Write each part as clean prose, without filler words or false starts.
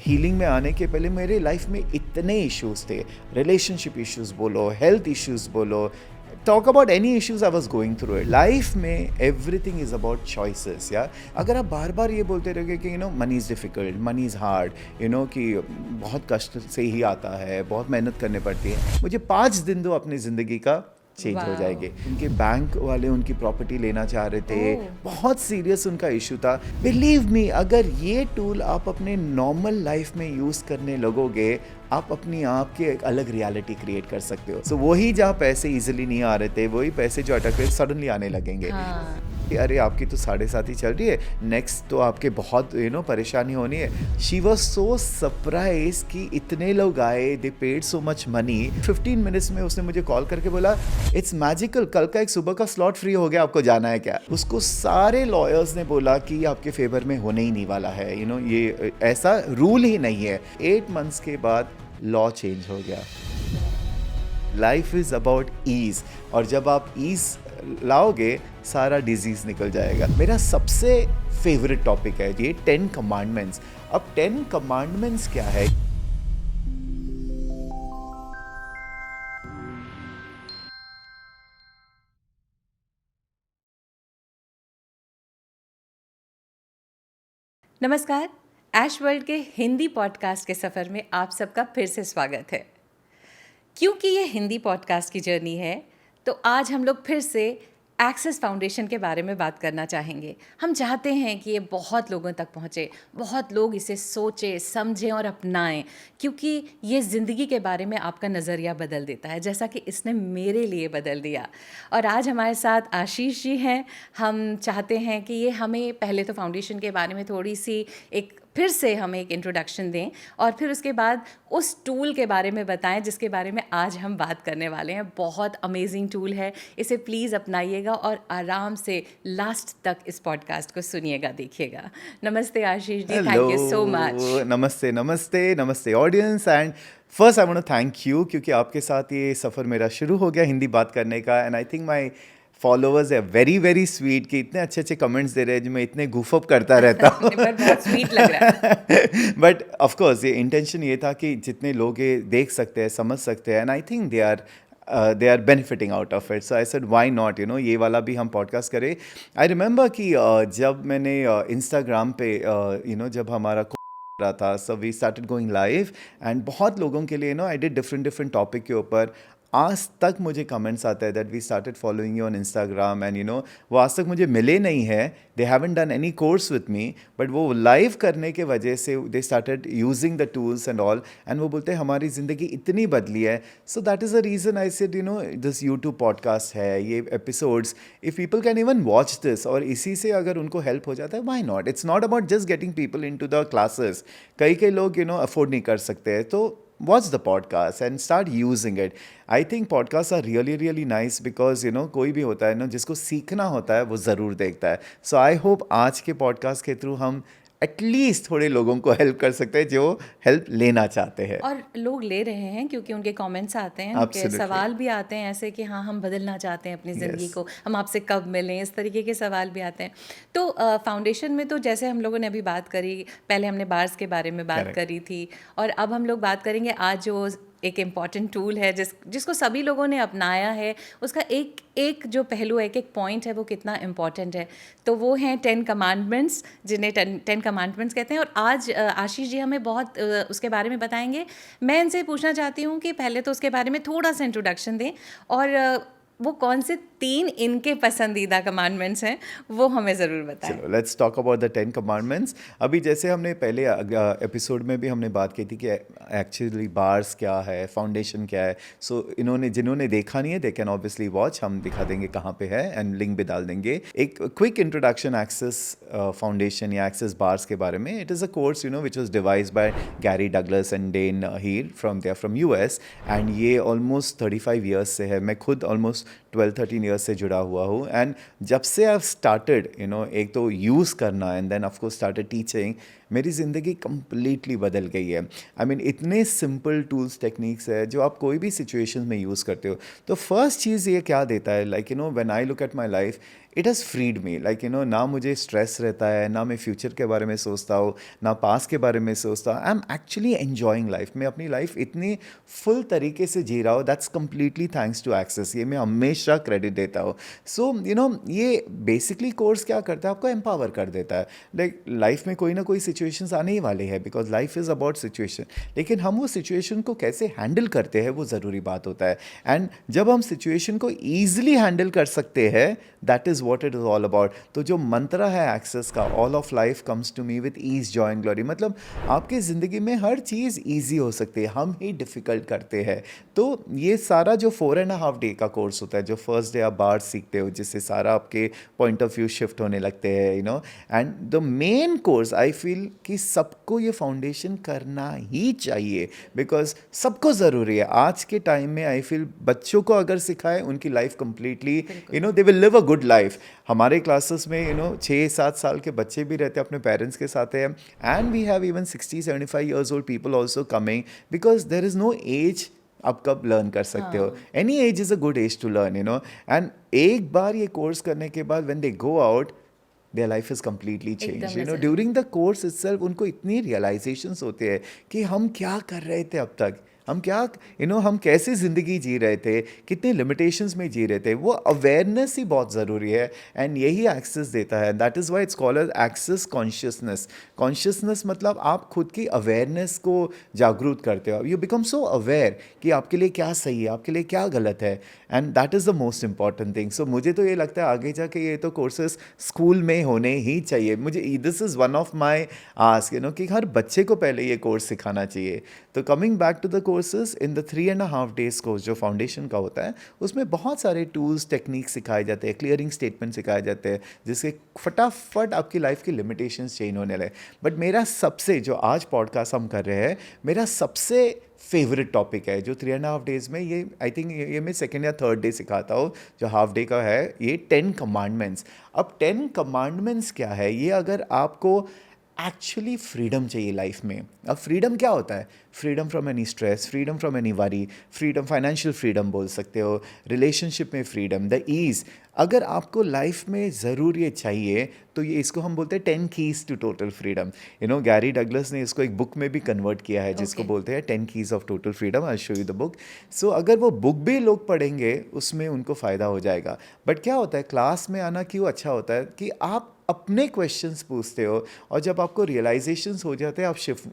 Healing में आने के पहले मेरे लाइफ में इतने इश्यूज थे, रिलेशनशिप इश्यूज बोलो, हेल्थ इश्यूज बोलो, talk about any issues I was going through it. Life में एवरीथिंग इज अबाउट चॉइसेस. या अगर आप बार बार ये बोलते रहोगे कि money is difficult, money is hard, कि बहुत कष्ट से ही आता है, बहुत मेहनत करनी पड़ती है, मुझे 5 दिन दो अपनी ज़िंदगी का, चेंज हो जाएंगे. उनके बैंक वाले उनकी प्रॉपर्टी लेना चाह रहे थे, बहुत सीरियस उनका इशू था. बिलीव मी, अगर ये टूल आप अपने नॉर्मल लाइफ में यूज़ करने लगोगे, आप अपनी आप की एक अलग रियलिटी क्रिएट कर सकते हो. सो वही जहाँ पैसे इजीली नहीं आ रहे थे, वही पैसे जो अटक रहे सडनली आने लगेंगे. अरे आपकी तो 7.5 ही चल रही है, नेक्स्ट तो आपके बहुत परेशानी होनी है. शी वॉज सो सरप्राइज कि इतने लोग आए, दे paid so much money. 15 minutes में उसने मुझे कॉल करके बोला इट्स मैजिकल, कल का एक सुबह का स्लॉट फ्री हो गया, आपको जाना है क्या. उसको सारे लॉयर्स ने बोला कि आपके फेवर में होने ही नहीं वाला है, ये ऐसा रूल ही नहीं है. 8 मंथ्स के बाद लॉ चेंज हो गया. लाइफ इज़ अबाउट ईज, और जब आप ईज लाओगे सारा डिजीज निकल जाएगा. मेरा सबसे फेवरेट टॉपिक है ये 10 कमांडमेंट्स. अब 10 कमांडमेंट्स क्या है? नमस्कार, ऐश वर्ल्ड के हिंदी पॉडकास्ट के सफ़र में आप सबका फिर से स्वागत है. क्योंकि ये हिंदी पॉडकास्ट की जर्नी है, तो आज हम लोग फिर से एक्सेस फाउंडेशन के बारे में बात करना चाहेंगे. हम चाहते हैं कि ये बहुत लोगों तक पहुँचे, बहुत लोग इसे सोचें, समझें और अपनाएं, क्योंकि ये ज़िंदगी के बारे में आपका नज़रिया बदल देता है, जैसा कि इसने मेरे लिए बदल दिया. और आज हमारे साथ आशीष जी हैं. हम चाहते हैं कि ये हमें पहले तो फाउंडेशन के बारे में थोड़ी सी फिर से हमें एक इंट्रोडक्शन दें, और फिर उसके बाद उस टूल के बारे में बताएं जिसके बारे में आज हम बात करने वाले हैं. बहुत अमेजिंग टूल है, इसे प्लीज़ अपनाइएगा और आराम से लास्ट तक इस पॉडकास्ट को सुनिएगा, देखिएगा. नमस्ते Ashish ji, thank you so much. नमस्ते नमस्ते नमस्ते audience. And first I want to thank you, क्योंकि आपके साथ ये सफ़र मेरा शुरू हो गया हिंदी बात करने का. And I think my followers है वेरी वेरी स्वीट, कि इतने अच्छे अच्छे कमेंट्स दे रहे हैं जो मैं इतने गुफअप करता रहता हूँ. बहुत स्वीट लग रहा है. बट ऑफकोर्स ये इंटेंशन ये था कि जितने लोग ये देख सकते हैं, समझ सकते हैं, and I think they are benefiting out of it. So I said why not, ये वाला भी हम पॉडकास्ट करें. आई रिमेंबर कि जब मैंने इंस्टाग्राम पे जब हमारा रहा था, so we started going live, and बहुत लोगों के लिए आई डिड डिफरेंट टॉपिक के ऊपर. आज तक मुझे कमेंट्स आते हैं that we started following you on Instagram, and वो आज तक मुझे मिले नहीं है. They haven't done any course with me, but वो लाइव करने के वजह से they started using the tools and all, and वो बोलते हैं हमारी ज़िंदगी इतनी बदली है. So that is the reason I said this YouTube podcast है, ये episodes, if people can even watch this, और इसी से अगर उनको हेल्प हो जाता है, why not. It's not about just getting people in to the classes. कई लोग अफोर्ड नहीं कर सकते हैं, तो watch the podcast and start using it. I think podcasts are really nice because कोई भी होता है जिसको सीखना होता है वो ज़रूर देखता है. So I hope आज के podcast के थ्रू हम एटलीस्ट थोड़े लोगों को हेल्प कर सकते हैं जो हेल्प लेना चाहते हैं. और लोग ले रहे हैं, क्योंकि उनके कमेंट्स आते हैं, उनके सवाल भी आते हैं ऐसे कि हाँ हम बदलना चाहते हैं अपनी ज़िंदगी को, हम आपसे कब मिलें, इस तरीके के सवाल भी आते हैं. तो फाउंडेशन में तो जैसे हम लोगों ने अभी बात करी, पहले हमने बार्स के बारे में बात करी थी, और अब हम लोग बात करेंगे आज जो एक इम्पॉर्टेंट टूल है जिसको सभी लोगों ने अपनाया है, उसका एक जो पहलू है, एक पॉइंट है, वो कितना इम्पॉर्टेंट है. तो वो हैं 10 कमांडमेंट्स, जिन्हें 10 कमांडमेंट्स कहते हैं. और आज आशीष जी हमें बहुत उसके बारे में बताएंगे. मैं इनसे पूछना चाहती हूँ कि पहले तो उसके बारे में थोड़ा सा इंट्रोडक्शन दें, और वो कौन से 3 इनके पसंदीदा कमांडमेंट्स हैं वो हमें ज़रूर बताएं. चलो let's talk about the 10 commandments. अभी जैसे हमने पहले एपिसोड में भी हमने बात की थी कि एक्चुअली बार्स क्या है, फाउंडेशन क्या है. सो जिन्होंने देखा नहीं है, दे कैन ऑब्वियसली वॉच. हम दिखा देंगे कहाँ पे है एंड लिंक भी डाल देंगे. एक क्विक इंट्रोडक्शन एक्सेस फाउंडेशन या एक्सेस बार्स के बारे में. It is a course which was devised by Gary Douglas and Dain Heer from US, and ये ऑलमोस्ट 35 ईयर्स से है. मैं खुद ऑलमोस्ट 12-13 ईयर्स से जुड़ा हुआ हूँ. एंड जब से आई स्टार्टेड एक तो यूज़ करना and then of course started teaching, मेरी ज़िंदगी कम्प्लीटली बदल गई है. आई मीन इतने सिंपल टूल्स टेक्निक्स है जो आप कोई भी सिचुएशन में यूज़ करते हो. तो फर्स्ट चीज़ ये क्या देता है, like when I look at my life, it has freed me, like you know, ना मुझे स्ट्रेस रहता है, ना मैं फ्यूचर के बारे में सोचता हूँ, ना पास्ट के बारे में सोचता हूँ. I am actually enjoying life. मैं अपनी लाइफ इतनी फुल तरीके से जी रहा हूँ. That's completely thanks to Access. ये मैं हमेशा क्रेडिट देता हूँ. सो यू नो, ये बेसिकली कोर्स क्या करता है, आपको एम्पावर कर देता है. लाइक लाइफ में कोई ना कोई सिचुएशंस आने ही वाले हैं, because life is about situation. लेकिन हम वो सिचुएशन को कैसे हैंडल करते हैं वो ज़रूरी बात होता है. एंड जब हम सिचुएशन को ईजिली हैंडल कर सकते हैं, that is what it is all about. तो जो मंत्र है एक्सेस का, all of life comes to me with ease, joy and glory, मतलब आपकी ज़िंदगी में हर चीज़ ईजी हो सकती है, हम ही डिफ़िकल्ट करते हैं. तो ये सारा जो 4.5 डे का कोर्स होता है, जो फर्स्ट डे आप बार सीखते हो, जिससे सारा आपके पॉइंट ऑफ व्यू शिफ्ट होने लगते हैं, you know. And the main course I feel कि सबको ये फाउंडेशन करना ही चाहिए, बिकॉज सबको ज़रूरी है. आज के टाइम में आई फील बच्चों को अगर सिखाए, उनकी life completely, you know, they will live a good life. हमारे क्लासेस में यू नो 6-7 साल के बच्चे भी रहते हैं, अपने पेरेंट्स के साथ है. And we have even 60-75 years old people also coming, because there is no age आप कब लर्न कर सकते हो. Any age is a good age to learn, you know. And एक बार ये कोर्स करने के बाद when they go out, their life is completely changed. You know, during the course itself उनको इतनी realizations होते हैं कि हम क्या कर रहे थे अब तक, हम क्या, यू नो, हम कैसे ज़िंदगी जी रहे थे, कितने लिमिटेशंस में जी रहे थे. वो अवेयरनेस ही बहुत ज़रूरी है, एंड यही एक्सेस देता है. That is why it's called as Access consciousness. Consciousness मतलब आप खुद की अवेयरनेस को जागरूक करते हो. यू बिकम सो अवेयर कि आपके लिए क्या सही है, आपके लिए क्या गलत है. And that is the most important thing. So मुझे तो ये लगता है आगे जाके ये तो कोर्सेज स्कूल में होने ही चाहिए. मुझे this is one of my ask, you know, कि हर बच्चे को पहले ये कोर्स सिखाना चाहिए. तो coming back to the courses, in the 3.5 days course जो फाउंडेशन का होता है, उसमें बहुत सारे टूल्स, टेक्निक्स सिखाए जाते हैं, क्लियरिंग स्टेटमेंट सिखाए जाते हैं, जिससे फटाफट आपकी लाइफ की लिमिटेशंस चेंज होने लगे. बट मेरा सबसे, जो आज पॉडकास्ट हम कर रहे हैं, मेरा सबसे फेवरेट टॉपिक है जो 3.5 days में, ये आई थिंक ये मैं सेकेंड या थर्ड डे सिखाता हूँ, जो हाफ डे का है, ये 10 कमांडमेंट्स. अब 10 कमांडमेंट्स क्या है, ये अगर आपको एक्चुअली फ्रीडम चाहिए लाइफ में. अब फ्रीडम क्या होता है? Freedom from any stress, freedom from any worry, freedom, financial freedom बोल सकते हो, रिलेशनशिप में फ्रीडम, द ईज़. अगर आपको लाइफ में ज़रूर ये चाहिए, तो ये इसको हम बोलते हैं 10 keys to total freedom. You know, Gary Douglas ने इसको एक बुक में भी कन्वर्ट किया है, जिसको बोलते हैं 10 keys of total freedom. I show you the book. So अगर वो बुक भी लोग पढ़ेंगे, उसमें उनको फ़ायदा हो जाएगा. बट क्या होता है, क्लास में आना क्यों अच्छा होता है कि आप अपने क्वेश्चंस पूछते हो, और जब आपको रियलाइजेशंस हो जाते हैं, आप शिफ्ट,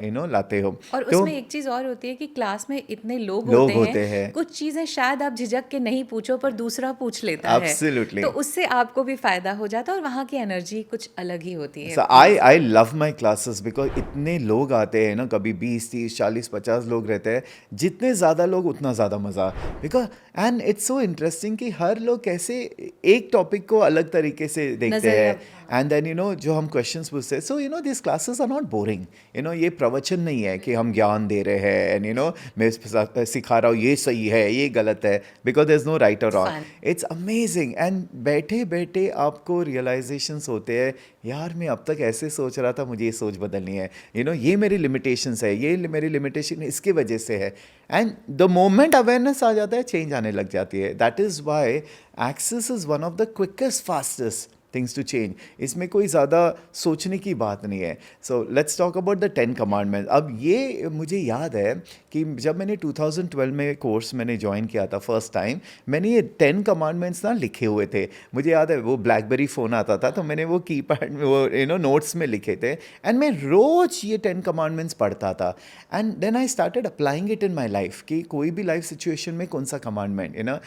यू नो, लाते हो. और तो उसमें एक चीज़ और होती है कि क्लास में इतने लोग लोग होते होते हैं. कुछ चीज़ें शायद आप झिझक के नहीं पूछो, पर दूसरा पूछ लेता है, Absolutely. तो उससे आपको भी फ़ायदा हो जाता है, और वहाँ की एनर्जी कुछ अलग ही होती है. So I love my classes because इतने लोग आते हैं ना, कभी 20, 30, 40, 50 लोग रहते हैं. जितने ज़्यादा लोग उतना ज़्यादा मज़ा. Because and it's so interesting कि हर लोग कैसे एक टॉपिक को अलग तरीके से देखते हैं. एंड देन यू नो, जो हम क्वेश्चंस पूछते हैं, so you know, this classes are not boring. You know, ये प्रवचन नहीं है कि हम ज्ञान दे रहे हैं, एंड यू नो, मैं सिखा रहा हूँ ये सही है, ये गलत है, because there is no right और रॉन्ग. It's amazing. एंड बैठे बैठे आपको रियलाइजेशंस होते हैं, यार मैं अब तक ऐसे सोच रहा था, मुझे ये सोच बदलनी है. यू नो, ये मेरी लिमिटेशंस है, ये मेरी लिमिटेशन इसके वजह से है. एंड द मोमेंट अवेयरनेस आ जाता है, चेंज आने लग जाती है. That is why Access is one of the quickest fastest things to change. इसमें कोई ज़्यादा सोचने की बात नहीं है. So let's talk about the 10 commandments. अब ये मुझे याद है कि जब मैंने 2012 में कोर्स मैंने ज्वाइन किया था फर्स्ट टाइम, मैंने ये 10 कमांडमेंट्स ना लिखे हुए थे. मुझे याद है वो ब्लैकबेरी फ़ोन आता था, तो मैंने वो कीपैड में, वो यू नो, नोट्स में लिखे थे. एंड मैं रोज़ ये 10 कमांडमेंट्स पढ़ता था. And then I started applying it in my life, कि कोई भी लाइफ सिचुएशन में कौन सा commandment, you know.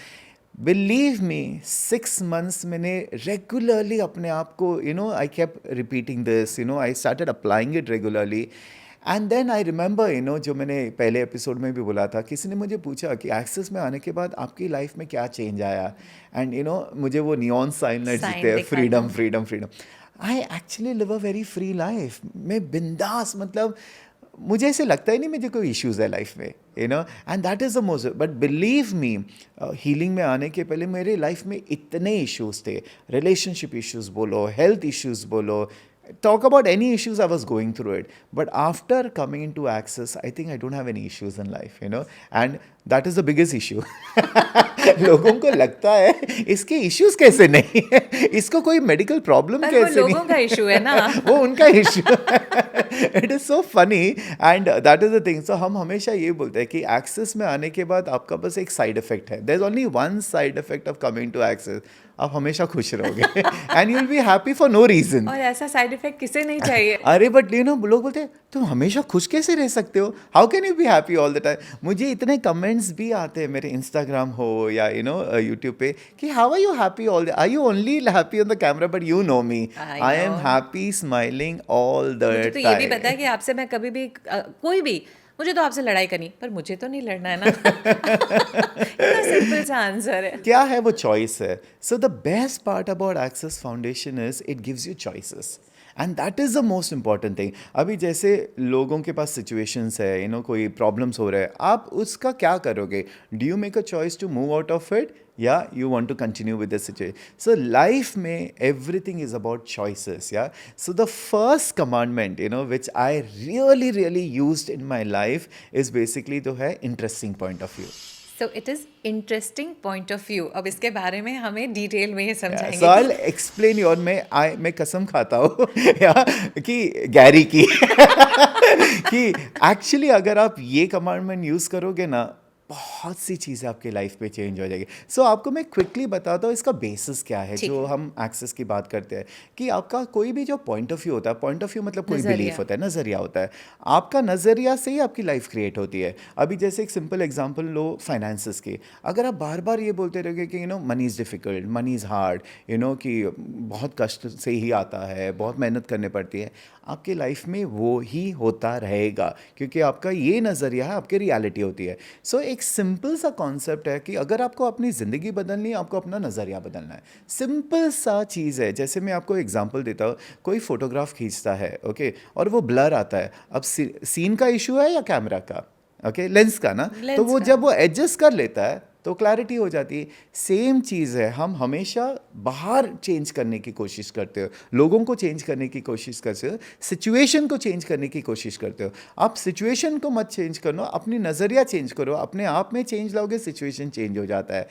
Believe me, 6 months मैंने रेगुलरली अपने आप को, you know, I kept repeating this, you know, I started applying it regularly. And then I remember, you know, जो मैंने पहले एपिसोड में भी बोला था, किसी ने मुझे पूछा कि एक्सेस में आने के बाद आपकी लाइफ में क्या चेंज आया. एंड यू नो, मुझे वो नियॉन साइन दिखते हैं, freedom freedom freedom. I actually live a very free life. मैं बिंदास, मतलब मुझे ऐसे लगता ही नहीं मुझे कोई इश्यूज़ है लाइफ में, you know. And that is the most. But believe me, healing में आने के पहले मेरे लाइफ में इतने इश्यूज़ थे. रिलेशनशिप इश्यूज़ बोलो, हेल्थ इश्यूज़ बोलो, talk about any issues I was going through it. But after coming into Access, I think I don't have any issues in life, you know, and that is the biggest issue. लोगों को लगता है इसके issues कैसे नहीं है, इसको कोई मेडिकल प्रॉब्लम पर वो कैसे लोगों का इशू है ना। वो उनका इशू है। It is so funny and that is the thing. So हम हमेशा ये बोलते हैं कि एक्सेस में आने के बाद आपका बस एक साइड इफेक्ट है, there is only one side effect of coming to Access, आप हमेशा खुश रहोगे and you will be happy for no reason. और ऐसा साइड इफेक्ट किसे नहीं चाहिए। अरे बट यू नो लोग बोलते हैं तुम हमेशा खुश कैसे रह सकते हो, how can you be happy all the time. मुझे इतने कमेंट्स भी आते हैं मेरे इंस्टाग्राम हो या यू नो यूट्यूब पे कि how are you happy all the, are you only happy on the camera, but you know me, I I am know. Happy smiling all the मुझे तो ये भी पता है कि आपसे मैं कभी भी कोई भी, मुझे तो आपसे लड़ाई करनी, पर मुझे तो नहीं लड़ना है ना। इतना सिंपल सा आंसर है। क्या है वो चॉइस है। So the best part about Access Foundation is it gives you choices and that is the most important thing. अभी जैसे लोगों के पास सिचुएशंस है, यू नो कोई प्रॉब्लम्स हो रहा है, आप उसका क्या करोगे, do you make a choice to move out of it या you want to continue with the situation. So life में एवरीथिंग इज अबाउट चॉइसेस या। So the first commandment you know which I really used in my life is basically तो है interesting point of view. So it is interesting point of view. अब इसके बारे में हमें detail में ये समझाएंगे। सो आई एक्सप्लेन योर, मैं कसम खाता हूँ या कि गैरी की कि एक्चुअली अगर आप ये कमांडमेंट यूज़ करोगे ना, बहुत सी चीज़ें आपकी लाइफ पे चेंज हो जाएगी। सो आपको मैं क्विकली बताता हूँ इसका बेसिस क्या है ठीक जो है। हम एक्सेस की बात करते हैं कि आपका कोई भी जो पॉइंट ऑफ व्यू होता है, पॉइंट ऑफ व्यू मतलब कोई नज़रिया। बिलीफ होता है, नज़रिया होता है, आपका नज़रिया से ही आपकी लाइफ क्रिएट होती है। अभी जैसे एक सिंपल एग्जांपल लो फाइनेंसेस की, अगर आप बार बार ये बोलते रहोगे कि you know money is difficult, money is hard, you know कि बहुत कष्ट से ही आता है, बहुत मेहनत करनी पड़ती है, आपकी लाइफ में वो ही होता रहेगा क्योंकि आपका ये नज़रिया है, आपकी रियलिटी होती है। सो एक सिंपल सा कॉन्सेप्ट है कि अगर आपको अपनी ज़िंदगी बदलनी है, आपको अपना नज़रिया बदलना है। सिंपल सा चीज़ है। जैसे मैं आपको एग्जांपल देता हूँ, कोई फोटोग्राफ खींचता है ओके और वो ब्लर आता है, अब सीन का इशू है या कैमरा का, ओके लेंस का ना, लेंस तो वो का। जब वो एडजस्ट कर लेता है तो क्लैरिटी हो जाती है। सेम चीज़ है, हम हमेशा बाहर चेंज करने की कोशिश करते हो, लोगों को चेंज करने की कोशिश करते हो, सिचुएशन को चेंज करने की कोशिश करते हो। आप सिचुएशन को मत चेंज करो, अपनी नज़रिया चेंज करो, अपने आप में चेंज लाओगे, सिचुएशन चेंज हो जाता है।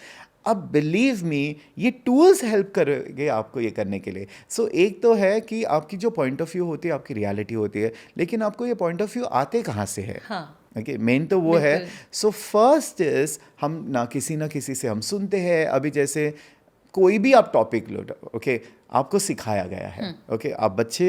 अब बिलीव मी, ये टूल्स हेल्प करेंगे आपको ये करने के लिए। सो एक तो है कि आपकी जो पॉइंट ऑफ व्यू होती है आपकी रियलिटी होती है, लेकिन आपको ये पॉइंट ऑफ व्यू आते कहाँ से है। हाँ। ओके मेन तो वो है। बिल्कुल। सो फर्स्ट इज हम ना किसी से हम सुनते हैं। अभी जैसे कोई भी आप टॉपिक लो, ओके आपको सिखाया गया है, ओके आप बच्चे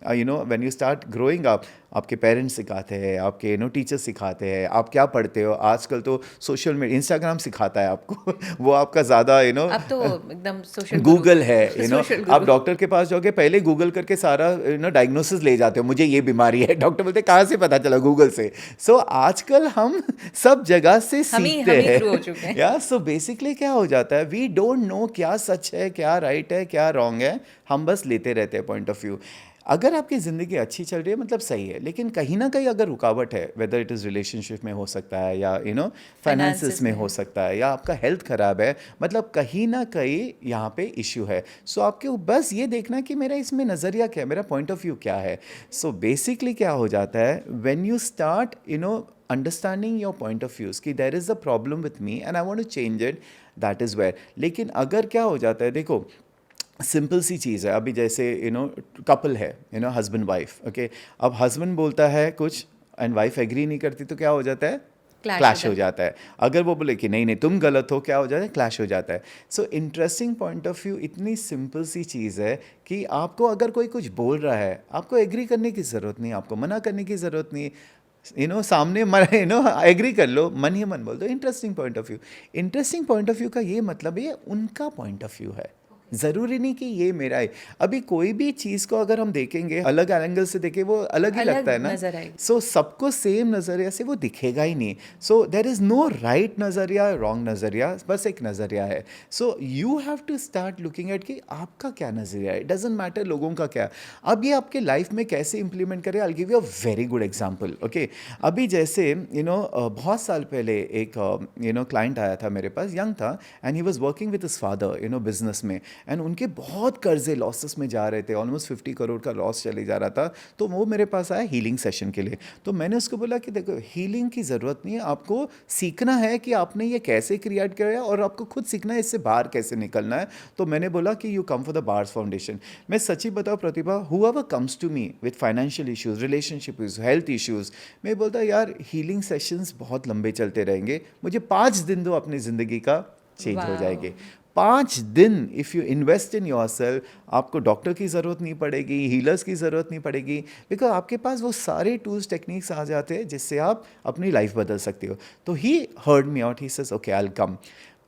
you know when you start growing up, आपके पेरेंट्स सिखाते हैं, आपके यू नो टीचर्स सिखाते हैं, आप क्या पढ़ते हो, आजकल तो सोशल मीडिया इंस्टाग्राम सिखाता है आपको वो आपका ज़्यादा यू नो अब तो एकदम सोशल गूगल है, यू नो सोशल आप डॉक्टर के पास जाओगे पहले गूगल करके सारा यू नो डायग्नोसिस ले जाते हो, मुझे ये बीमारी है, डॉक्टर बोलते कहाँ से पता चला, गूगल से। सो आजकल हम सब जगह से हम ही सीखते शुरू हो चुके हैं। हैं या। सो बेसिकली क्या हो जाता है, वी डोंट नो क्या सच है, क्या राइट है, क्या रॉन्ग है, हम बस लेते रहते हैं पॉइंट ऑफ व्यू। अगर आपकी ज़िंदगी अच्छी चल रही है मतलब सही है, लेकिन कहीं ना कहीं अगर रुकावट है, वेदर इट इज़ रिलेशनशिप में हो सकता है या यू नो फाइनेंसिस में हो सकता है, या आपका हेल्थ ख़राब है, मतलब कहीं ना कहीं यहाँ पे इश्यू है। सो आपके बस ये देखना कि मेरा इसमें नज़रिया क्या है, मेरा पॉइंट ऑफ व्यू क्या है। सो बेसिकली क्या हो जाता है, when you start you know understanding your point of views कि there is a problem with me and I want to change it, that is where. लेकिन अगर क्या हो जाता है, देखो सिंपल सी चीज़ है, अभी जैसे यू नो कपल है, you no husband wife, okay अब हस्बैंड बोलता है कुछ एंड वाइफ एग्री नहीं करती तो क्या हो जाता है, क्लैश हो जाता है। अगर वो बोले कि नहीं नहीं तुम गलत हो, क्या हो जाता है, क्लैश हो जाता है। सो इंटरेस्टिंग पॉइंट ऑफ व्यू इतनी सिंपल सी चीज़ है कि आपको अगर कोई कुछ बोल रहा है, आपको एग्री करने की ज़रूरत नहीं, आपको मना करने की ज़रूरत नहीं, यू नो सामने यू नो एग्री कर लो, मन ही मन बोल दो interesting point of view. Interesting point of view का ये मतलब ये उनका पॉइंट ऑफ व्यू है, ज़रूरी नहीं कि ये मेरा है। अभी कोई भी चीज़ को अगर हम देखेंगे अलग एंगल से देखें वो अलग ही लगता है ना, नजर आएगी। सो सबको सेम नज़रिया से वो दिखेगा ही नहीं। So there is no right नज़रिया, रॉन्ग नज़रिया, बस एक नज़रिया है। So you have to start looking at कि आपका क्या नज़रिया है, डजेंट मैटर लोगों का क्या। अब ये आपके लाइफ में कैसे इंप्लीमेंट करें, I give you a very good example. Okay अभी जैसे यू नो बहुत साल पहले एक यू नो क्लाइंट आया था मेरे पास, यंग था and he was working with his father you know business में, एंड उनके बहुत कर्जे लॉसेस में जा रहे थे, ऑलमोस्ट 50 करोड़ का लॉस चले जा रहा था। तो वो मेरे पास आया हीलिंग सेशन के लिए। तो मैंने उसको बोला कि देखो, हीलिंग की ज़रूरत नहीं है, आपको सीखना है कि आपने ये कैसे क्रिएट किया है और आपको खुद सीखना है इससे बाहर कैसे निकलना है। तो मैंने बोला कि you come for the Bars Foundation. मैं सच्ची बताऊँ Pratibha, whoever comes to me with financial issues, relationship issues, health issues, मैं बोलता यार हीलिंग सेशंस बहुत लंबे चलते रहेंगे, मुझे 5 दिन दो, अपनी ज़िंदगी का चेंज हो Wow. जाएंगे। 5 दिन if you invest in your self, आपको डॉक्टर की ज़रूरत नहीं पड़ेगी, हीलर्स की ज़रूरत नहीं पड़ेगी, बिकॉज आपके पास वो सारे टूल्स टेक्निक्स आ जाते हैं जिससे आप अपनी लाइफ बदल सकते हो। तो he heard me out, he says okay I will come.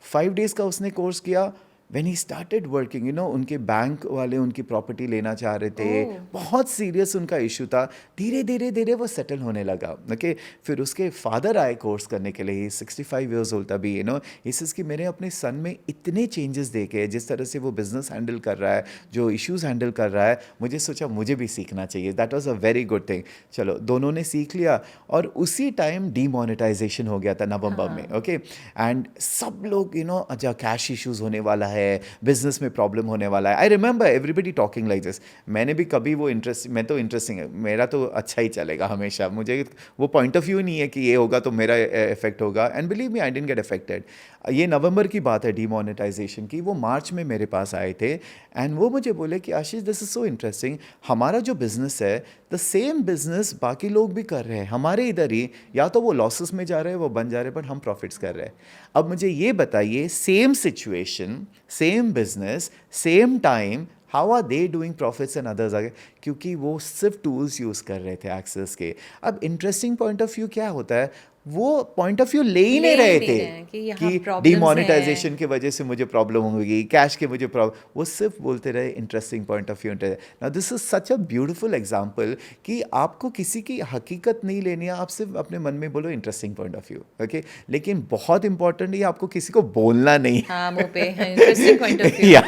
5 days का उसने कोर्स किया। When he started working, you know, उनके बैंक वाले उनकी प्रॉपर्टी लेना चाह रहे थे, Oh. बहुत सीरियस उनका इशू था। धीरे धीरे धीरे वो सेटल होने लगा। ओके, फिर उसके फादर आए कोर्स करने के लिए, 65 ईयर्स ओल्ड अभी, यू नो, इस कि मैंने अपने सन में इतने चेंजेस देखे, जिस तरह से वो बिजनेस हैंडल कर रहा है, जो इश्यूज हैंडल कर रहा है, मुझे सोचा मुझे भी सीखना चाहिए। That was a very good thing. चलो, दोनों ने सीख लिया और उसी टाइम डीमोनेटाइजेशन हो गया था नवंबर में। ओके, एंड सब लोग, यू नो, अच्छा कैश इश्यूज होने वाला है, बिजनेस में प्रॉब्लम होने वाला है। I remember everybody talking like this. मैंने भी कभी वो मैं तो इंटरेस्टिंग है, मेरा तो अच्छा ही चलेगा हमेशा, मुझे वो पॉइंट ऑफ व्यू नहीं है कि ये होगा तो मेरा इफेक्ट होगा। And believe me, I didn't get affected. ये नवंबर की बात है डीमोनेटाइजेशन की। वो मार्च में मेरे पास आए थे एंड वो मुझे बोले कि आशीष, दिस इज सो इंटरेस्टिंग, हमारा जो बिजनेस है, द सेम बिजनेस बाकी लोग भी कर रहे हैं हमारे इधर ही, या तो वो लॉसेस में जा रहे हैं, वो बन जा रहे हैं, बट हम प्रॉफिट्स कर रहे हैं। अब मुझे ये बताइए, same situation, same business, same time, how are they doing profits and others आगे? क्योंकि वो सिर्फ टूल्स यूज़ कर रहे थे एक्सेस के। अब इंटरेस्टिंग पॉइंट ऑफ व्यू क्या होता है, वो पॉइंट ऑफ व्यू ले ही नहीं रहे थे कि डिमोनेटाइजेशन की वजह से मुझे प्रॉब्लम होगी, कैश के मुझे प्रॉब्लम, वो सिर्फ बोलते रहे interesting point of view. Now this is such a beautiful example कि आपको किसी की हकीकत नहीं लेनी है, आप सिर्फ अपने मन में बोलो interesting point of view. Okay, लेकिन बहुत इंपॉर्टेंट है, आपको किसी को बोलना नहीं। हाँ, मुंह पे इंटरेस्टिंग पॉइंट ऑफ व्यू। या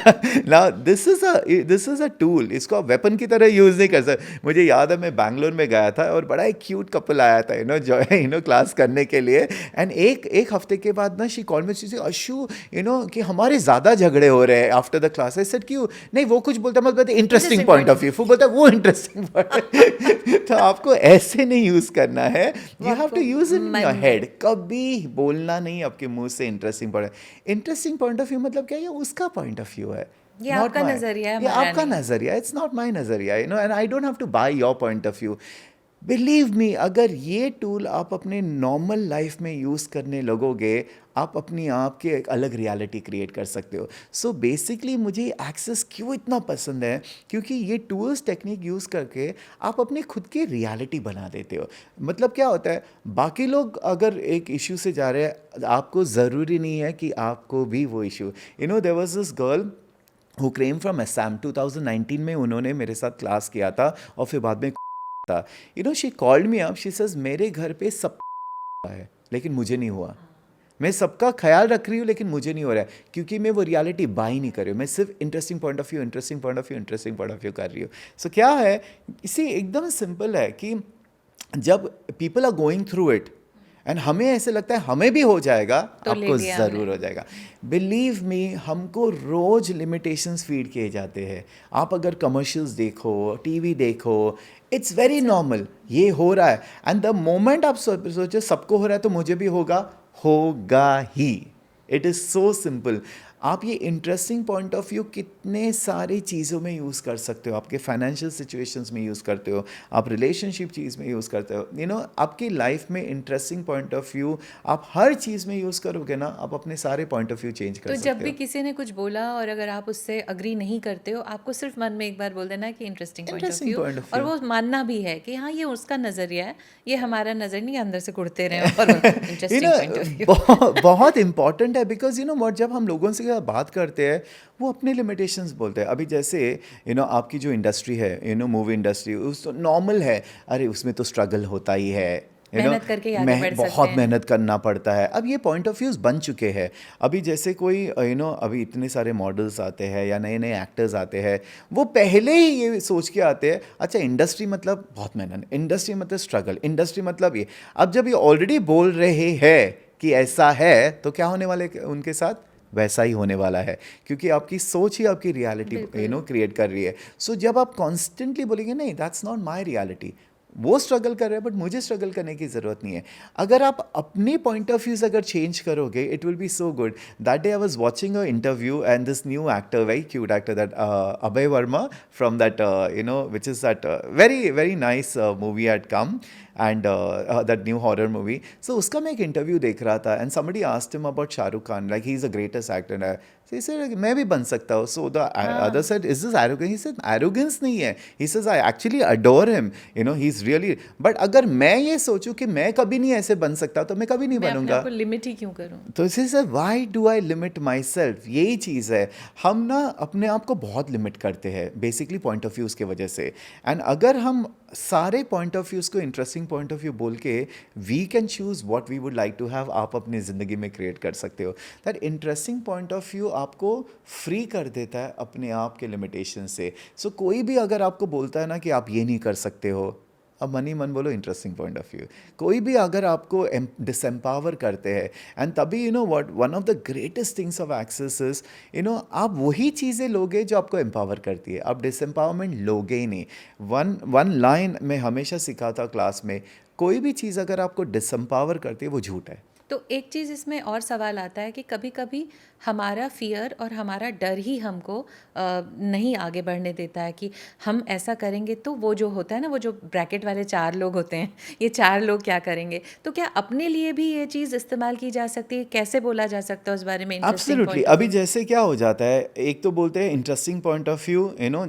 now this is a tool, इसको आप वेपन की तरह यूज नहीं कर सकते। मुझे याद है मैं बैंगलोर में गया था और बड़ा एक क्यूट कपल आया था, यू नो क्लास करने के लिए। एंड एक हफ्ते के बाद ना she called me, she said Ashu, you know, कि हमारे ज़्यादा झगड़े हो रहे हैं after the class. I said क्यों? नहीं, वो कुछ बोलता, मत बोलते इंटरेस्टिंग पॉइंट ऑफ व्यू, वो बोलता वो इंटरेस्टिंग पॉइंट। तो आपको ऐसे नहीं यूज करना है, you have to use in your head. कभी बोलना नहीं आपके मुंह से इंटरेस्टिंग पॉइंट ऑफ व्यू मतलब क्या है? उसका पॉइंट ऑफ व्यू है, ये आपका नजरिया है, ये आपका नजरिया, इट्स नॉट माई नजरिया, you know, and I don't have to buy your point of view. Believe me, अगर ये टूल आप अपने नॉर्मल लाइफ में यूज़ करने लगोगे, आप अपनी आप की एक अलग रियलिटी क्रिएट कर सकते हो। सो बेसिकली मुझे एक्सेस क्यों इतना पसंद है, क्योंकि ये टूल्स टेक्निक यूज़ करके आप अपने खुद की रियलिटी बना देते हो। मतलब क्या होता है, बाकी लोग अगर एक इशू से जा रहे हैं, आपको ज़रूरी नहीं है कि आपको भी वो issue, you know, there was this girl who came from Assam. 2019 में उन्होंने मेरे साथ क्लास किया था और फिर बाद में था, you know, she called me up, she says मेरे घर पे सब है लेकिन मुझे नहीं हुआ, मैं सबका ख्याल रख रही हूँ लेकिन मुझे नहीं हो रहा है, क्योंकि मैं वो रियलिटी बाई नहीं कर रही हूँ, मैं सिर्फ इंटरेस्टिंग पॉइंट ऑफ व्यू कर रही हूँ। सो क्या है, इसी एकदम सिंपल है कि जब people are going through it and हमें ऐसे लगता है हमें भी हो जाएगा, तो आपको ज़रूर हो जाएगा। बिलीव मी, हमको रोज लिमिटेशंस फीड किए जाते हैं। आप अगर कमर्शियल्स देखो, टीवी देखो, इट्स वेरी नॉर्मल, ये हो रहा है, एंड द मोमेंट आप सोचो सबको हो रहा है तो मुझे भी होगा ही। It is so simple. आप ये इंटरेस्टिंग पॉइंट ऑफ व्यू कितने सारी चीज़ों में यूज़ कर सकते हो, आपके फाइनेंशियल सिचुएशंस में यूज़ करते हो, आप रिलेशनशिप चीज़ में यूज़ करते हो, यू नो, आपकी लाइफ में इंटरेस्टिंग पॉइंट ऑफ व्यू आप हर चीज़ में यूज़ करोगे ना, आप अपने सारे पॉइंट ऑफ व्यू चेंज कर सकते हो। तो जब भी किसी ने कुछ बोला और अगर आप उससे अग्री नहीं करते हो, आपको सिर्फ मन में एक बार बोल देना कि इंटरेस्टिंग पॉइंट ऑफ व्यू, और वो मानना भी है कि हाँ ये उसका नज़रिया है, ये हमारा नज़र नहीं, अंदर से कुड़ते रहे और इंटरेस्टिंग पॉइंट ऑफ व्यू। बहुत इंपॉर्टेंट है, बिकॉज यू नो व्हाट, जब हम लोगों से बात करते हैं वो अपने लिमिटेशंस बोलते हैं। अभी जैसे यू नो आपकी जो इंडस्ट्री है, यू नो मूवी इंडस्ट्री, उस तो नॉर्मल है, अरे उसमें तो स्ट्रगल होता ही है, मेहनत करके आगे बढ़ सकते बहुत हैं, मेहनत करना पड़ता है। अब ये पॉइंट ऑफ व्यूज बन चुके हैं। अभी जैसे कोई यू नो अभी इतने सारे मॉडल्स आते हैं या नए नए एक्टर्स आते हैं, वो पहले ही ये सोच के आते हैं अच्छा इंडस्ट्री मतलब बहुत मेहनत, इंडस्ट्री मतलब स्ट्रगल, इंडस्ट्री मतलब ये। अब जब ये ऑलरेडी बोल रहे हैं कि ऐसा है, तो क्या होने वाले उनके साथ, वैसा ही होने वाला है, क्योंकि आपकी सोच ही आपकी रियलिटी क्रिएट कर रही है. सो जब आप कॉन्स्टेंटली बोलेंगे नहीं दैट्स नॉट माई रियलिटी, वो स्ट्रगल कर रहे हैं बट मुझे स्ट्रगल करने की ज़रूरत नहीं है. अगर आप अपने पॉइंट ऑफ व्यूज़ अगर चेंज करोगे it will be so good. That day I was watching a interview and this new actor, very cute actor, that Abhay Verma from that which is that very very nice movie had come, and that new horror movie. So उसका मैं एक interview देख रहा था and somebody asked him about Shahrukh Khan, like he's the greatest actor. And so he said like, मैं भी बन सकता हूँ. So the other said is this arrogance? He said arrogance नहीं है. He says I actually adore him. He's really. But अगर मैं ये सोचूं कि मैं कभी नहीं ऐसे बन सकता तो मैं कभी नहीं मैं अपने बनूंगा. आप को लिमिट ही क्यों करूं? तो इसे sir why do I limit my self, यही चीज़ है. हम ना अपने आप को बहुत लिमिट करते हैं बेसिकली पॉइंट ऑफ व्यूज़ की वजह से. एंड अगर हम सारे पॉइंट ऑफ व्यूज़ को इंटरेस्टिंग पॉइंट ऑफ व्यू बोल के we can choose what we would like to have, आप अपनी ज़िंदगी में क्रिएट कर सकते हो. That interesting point of view आपको फ्री कर देता है अपने आप के लिमिटेशन से. सो कोई भी अगर आपको बोलता है ना कि आप ये नहीं कर सकते हो, अब मन ही मन बोलो इंटरेस्टिंग पॉइंट ऑफ व्यू. कोई भी अगर आपको डिसएम्पावर करते हैं, एंड तभी what one of the greatest things of Access is आप वही चीज़ें लोगे जो आपको एम्पावर करती है, आप डिसएम्पावरमेंट लोगे ही नहीं. वन लाइन मैं हमेशा सिखाता क्लास में, कोई भी चीज़ अगर आपको डिसएम्पावर करती है वो झूठ है. तो एक चीज़ इसमें और सवाल आता है कि कभी कभी हमारा फियर और हमारा डर ही हमको नहीं आगे बढ़ने देता है कि हम ऐसा करेंगे तो वो जो होता है ना, वो जो ब्रैकेट वाले 4 लोग होते हैं, ये 4 लोग क्या करेंगे. तो क्या अपने लिए भी ये चीज़ इस्तेमाल की जा सकती है? कैसे बोला जा सकता है उस बारे में? एब्सोल्युटली. अभी जैसे क्या हो जाता है, एक तो बोलते हैं इंटरेस्टिंग पॉइंट ऑफ व्यू,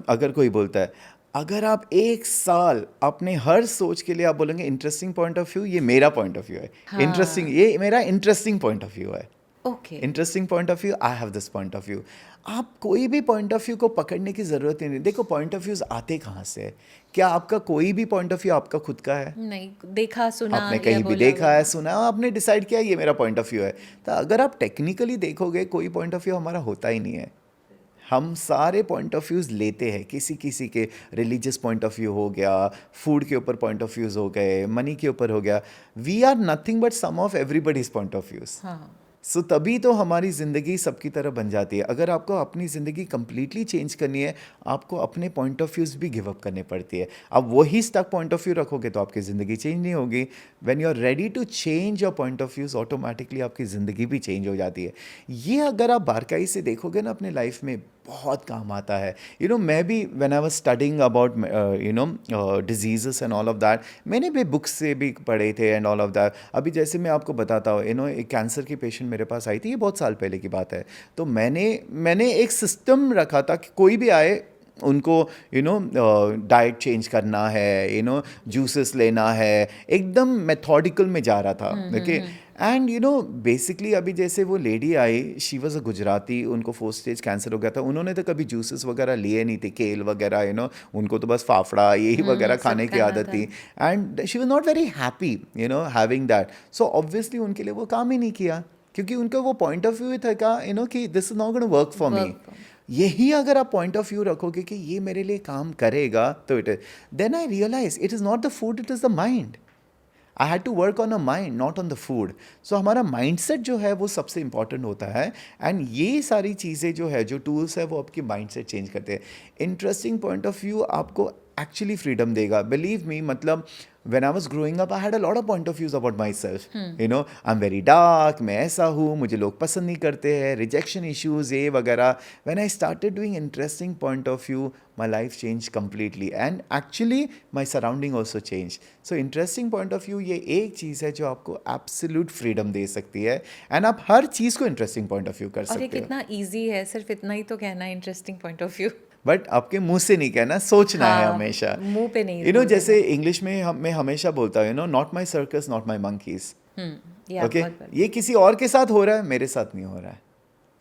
अगर कोई बोलता है, अगर आप 1 साल अपने हर सोच के लिए आप बोलेंगे इंटरेस्टिंग पॉइंट ऑफ व्यू, ये मेरा पॉइंट ऑफ व्यू है, इंटरेस्टिंग, ये मेरा इंटरेस्टिंग पॉइंट ऑफ व्यू है, okay, interesting point of view, I have this point of view. आप कोई भी पॉइंट ऑफ व्यू को पकड़ने की ज़रूरत ही नहीं. देखो पॉइंट ऑफ व्यूज आते कहाँ से है? क्या आपका कोई भी पॉइंट ऑफ व्यू आपका खुद का है? नहीं देखा सुना आपने या कहीं भी बोला देखा हुआ. है, सुना है, आपने डिसाइड किया ये मेरा पॉइंट ऑफ व्यू है. तो अगर आप टेक्निकली देखोगे कोई पॉइंट ऑफ व्यू हमारा होता ही नहीं है. हम सारे पॉइंट ऑफ व्यूज़ लेते हैं, किसी किसी के रिलीजियस पॉइंट ऑफ व्यू हो गया, फूड के ऊपर पॉइंट ऑफ व्यूज़ हो गए, मनी के ऊपर हो गया. We are nothing but sum of everybody's point of views. हाँ, सो तभी तो हमारी ज़िंदगी सबकी तरह बन जाती है. अगर आपको अपनी ज़िंदगी कम्प्लीटली चेंज करनी है, आपको अपने पॉइंट ऑफ व्यूज़ भी गिव अप करने पड़ती है. आप वही स्टक पॉइंट ऑफ व्यू रखोगे तो आपकी ज़िंदगी चेंज नहीं होगी. When you are ready to change your point of views, automatically आपकी ज़िंदगी भी चेंज हो जाती है. ये अगर आप बारकाई से देखोगे ना अपने लाइफ में, बहुत काम आता है. मैं भी when I was studying about diseases and all of that, मैंने भी बुक्स से भी पढ़े थे एंड ऑल ऑफ दैट. अभी जैसे मैं आपको बताता हूँ, एक कैंसर की पेशेंट मेरे पास आई थी, ये बहुत साल पहले की बात है. तो मैंने एक सिस्टम रखा था कि कोई भी आए उनको डाइट चेंज करना है, जूसेस लेना है, एकदम मेथोडिकल में जा रहा था. ओके. एंड बेसिकली अभी जैसे वो lady I, she was a Gujarati, उनको 4th स्टेज कैंसर हो गया था. उन्होंने तो कभी जूसेस वगैरह लिए नहीं थे, केल वगैरह, उनको तो बस फाफड़ा यही वगैरह खाने की आदत थी. And she was not very happy having that. So obviously उनके लिए वो काम ही नहीं किया, क्योंकि उनका वो पॉइंट ऑफ व्यू था कि this is not gonna work for me. यही अगर आप पॉइंट ऑफ व्यू रखोगे कि ये मेरे लिए काम करेगा, तो it is, then I realise it is not the food, it is the mind. I had to work on a mind, not on the food. So हमारा माइंडसेट जो है वो सबसे इंपॉर्टेंट होता है. एंड ये सारी चीज़ें जो है, जो टूल्स है, वो आपकी माइंडसेट चेंज करते हैं. इंटरेस्टिंग पॉइंट ऑफ व्यू आपको एक्चुअली फ्रीडम देगा. बिलीव मी, मतलब when I was growing up, I had a lot of point of views about myself. I'm very dark, मैं ऐसा हूँ, मुझे लोग पसंद नहीं करते हैं, rejection issues ये वगैरह. When I started doing interesting point of view, my life changed completely, and actually my surrounding also changed. So interesting point of view ये एक चीज़ है जो आपको absolute freedom दे सकती है, and आप हर चीज़ को interesting point of view कर और ये सकते हो. कितना इजी है, सिर्फ इतना ही तो कहना है interesting point of view. But आपके मुंह से नहीं कहना, सोचना है हाँ, हमेशा. मुंह पे नहीं. जैसे इंग्लिश में मैं हमेशा बोलता हूँ, not my circus, not my monkeys. Okay, ये किसी और के साथ हो रहा है, मेरे साथ नहीं हो रहा है.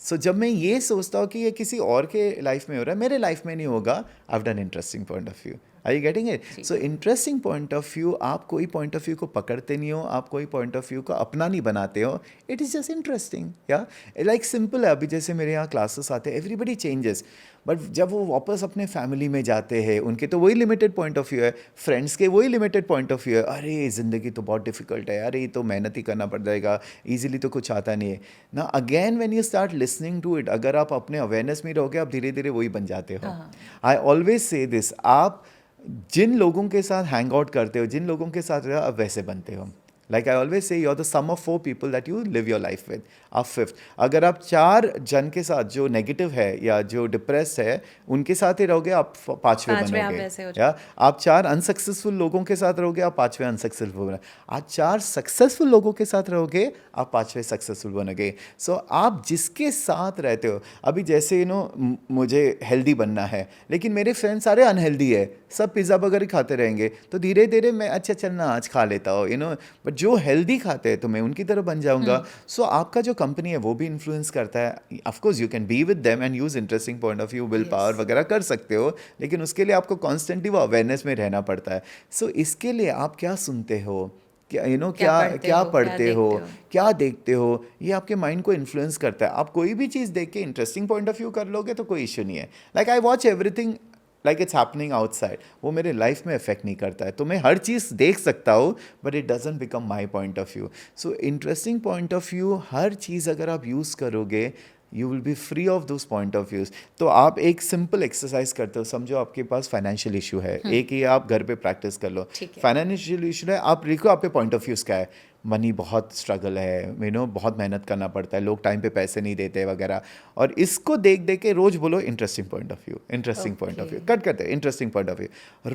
सो जब मैं ये सोचता हूँ कि ये किसी और के लाइफ में हो रहा है, मेरे लाइफ में नहीं होगा, I have done interesting point of view. Are you getting it? So interesting point of view, आप कोई point of view को पकड़ते नहीं हो, आप कोई point of view को अपना नहीं बनाते हो. It is just interesting, yeah. Like simple है, अभी जैसे मेरे यहाँ classes आते हैं, everybody changes. बट जब वो वापस अपने फैमिली में जाते हैं, उनके तो वही लिमिटेड पॉइंट ऑफ व्यू है, फ्रेंड्स के वही लिमिटेड पॉइंट ऑफ व्यू है. अरे ज़िंदगी तो बहुत डिफिकल्ट है, अरे ये तो मेहनत ही करना पड़ जाएगा, इजीली तो कुछ आता नहीं है ना. Again when you start listening to it, अगर आप अपने अवेयरनेस में रहोगे, आप धीरे धीरे वही बन जाते हो. आई ऑलवेज से दिस, आप जिन लोगों के साथ हैंग आउट करते हो, जिन लोगों के साथ रहो, आप वैसे बनते हो. Like I always say, you are the sum of 4 people that you live your life with. आप 5th. अगर आप 4 जन के साथ जो नेगेटिव है या जो डिप्रेस है, उनके साथ ही रहोगे, आप 5वें बनोगे. या आप 4 अनसक्सेसफुल लोगों के साथ रहोगे, आप 5वें अनसक्सेसफुल बनोगे. आज 4 सक्सेसफुल लोगों के साथ रहोगे, आप 5वें सक्सेसफुल बनोगे. सो आप जिसके साथ रहते हो, अभी जैसे मुझे हेल्दी बनना है, लेकिन मेरे फ्रेंड्स सारे अनहेल्दी है, सब पिज़्ज़ा बर्गर ही खाते रहेंगे, तो धीरे धीरे मैं अच्छा चलना आज खा लेता हूँ, बट जो हेल्दी खाते हैं तो मैं उनकी तरफ बन जाऊंगा. सो आपका जो कंपनी है वो भी इन्फ्लुएंस करता है. Of course you can be with them and use interesting point of view, will power वगैरह कर सकते हो, लेकिन उसके लिए आपको कॉन्स्टेंटली वो अवेयरनेस में रहना पड़ता है. सो इसके लिए आप क्या सुनते हो, क्या पढ़ते हो, क्या देखते हो, ये आपके माइंड को इन्फ्लुएंस करता है. आप कोई भी चीज़ देख के इंटरेस्टिंग पॉइंट ऑफ व्यू कर लोगे तो कोई इशू नहीं है. Like I watch everything like it's happening outside, वो मेरे लाइफ में इफेक्ट नहीं करता है. तो मैं हर चीज़ देख सकता हूँ, but it doesn't become my point of view. So interesting point of view, हर चीज़ अगर आप यूज़ करोगे, you will be free of those point of views. तो आप एक सिंपल एक्सरसाइज करते हो, समझो आपके पास फाइनेंशियल इशू है, एक ही आप घर पे प्रैक्टिस कर लो. फाइनेंशियल इशू है, आप लिखो आपके पॉइंट ऑफ व्यूज़ क्या है. मनी बहुत स्ट्रगल है, बहुत मेहनत करना पड़ता है, लोग टाइम पे पैसे नहीं देते वगैरह. और इसको देख देख के रोज़ बोलो interesting point of view, interesting point of view, cut करते इंटरेस्टिंग पॉइंट ऑफ व्यू.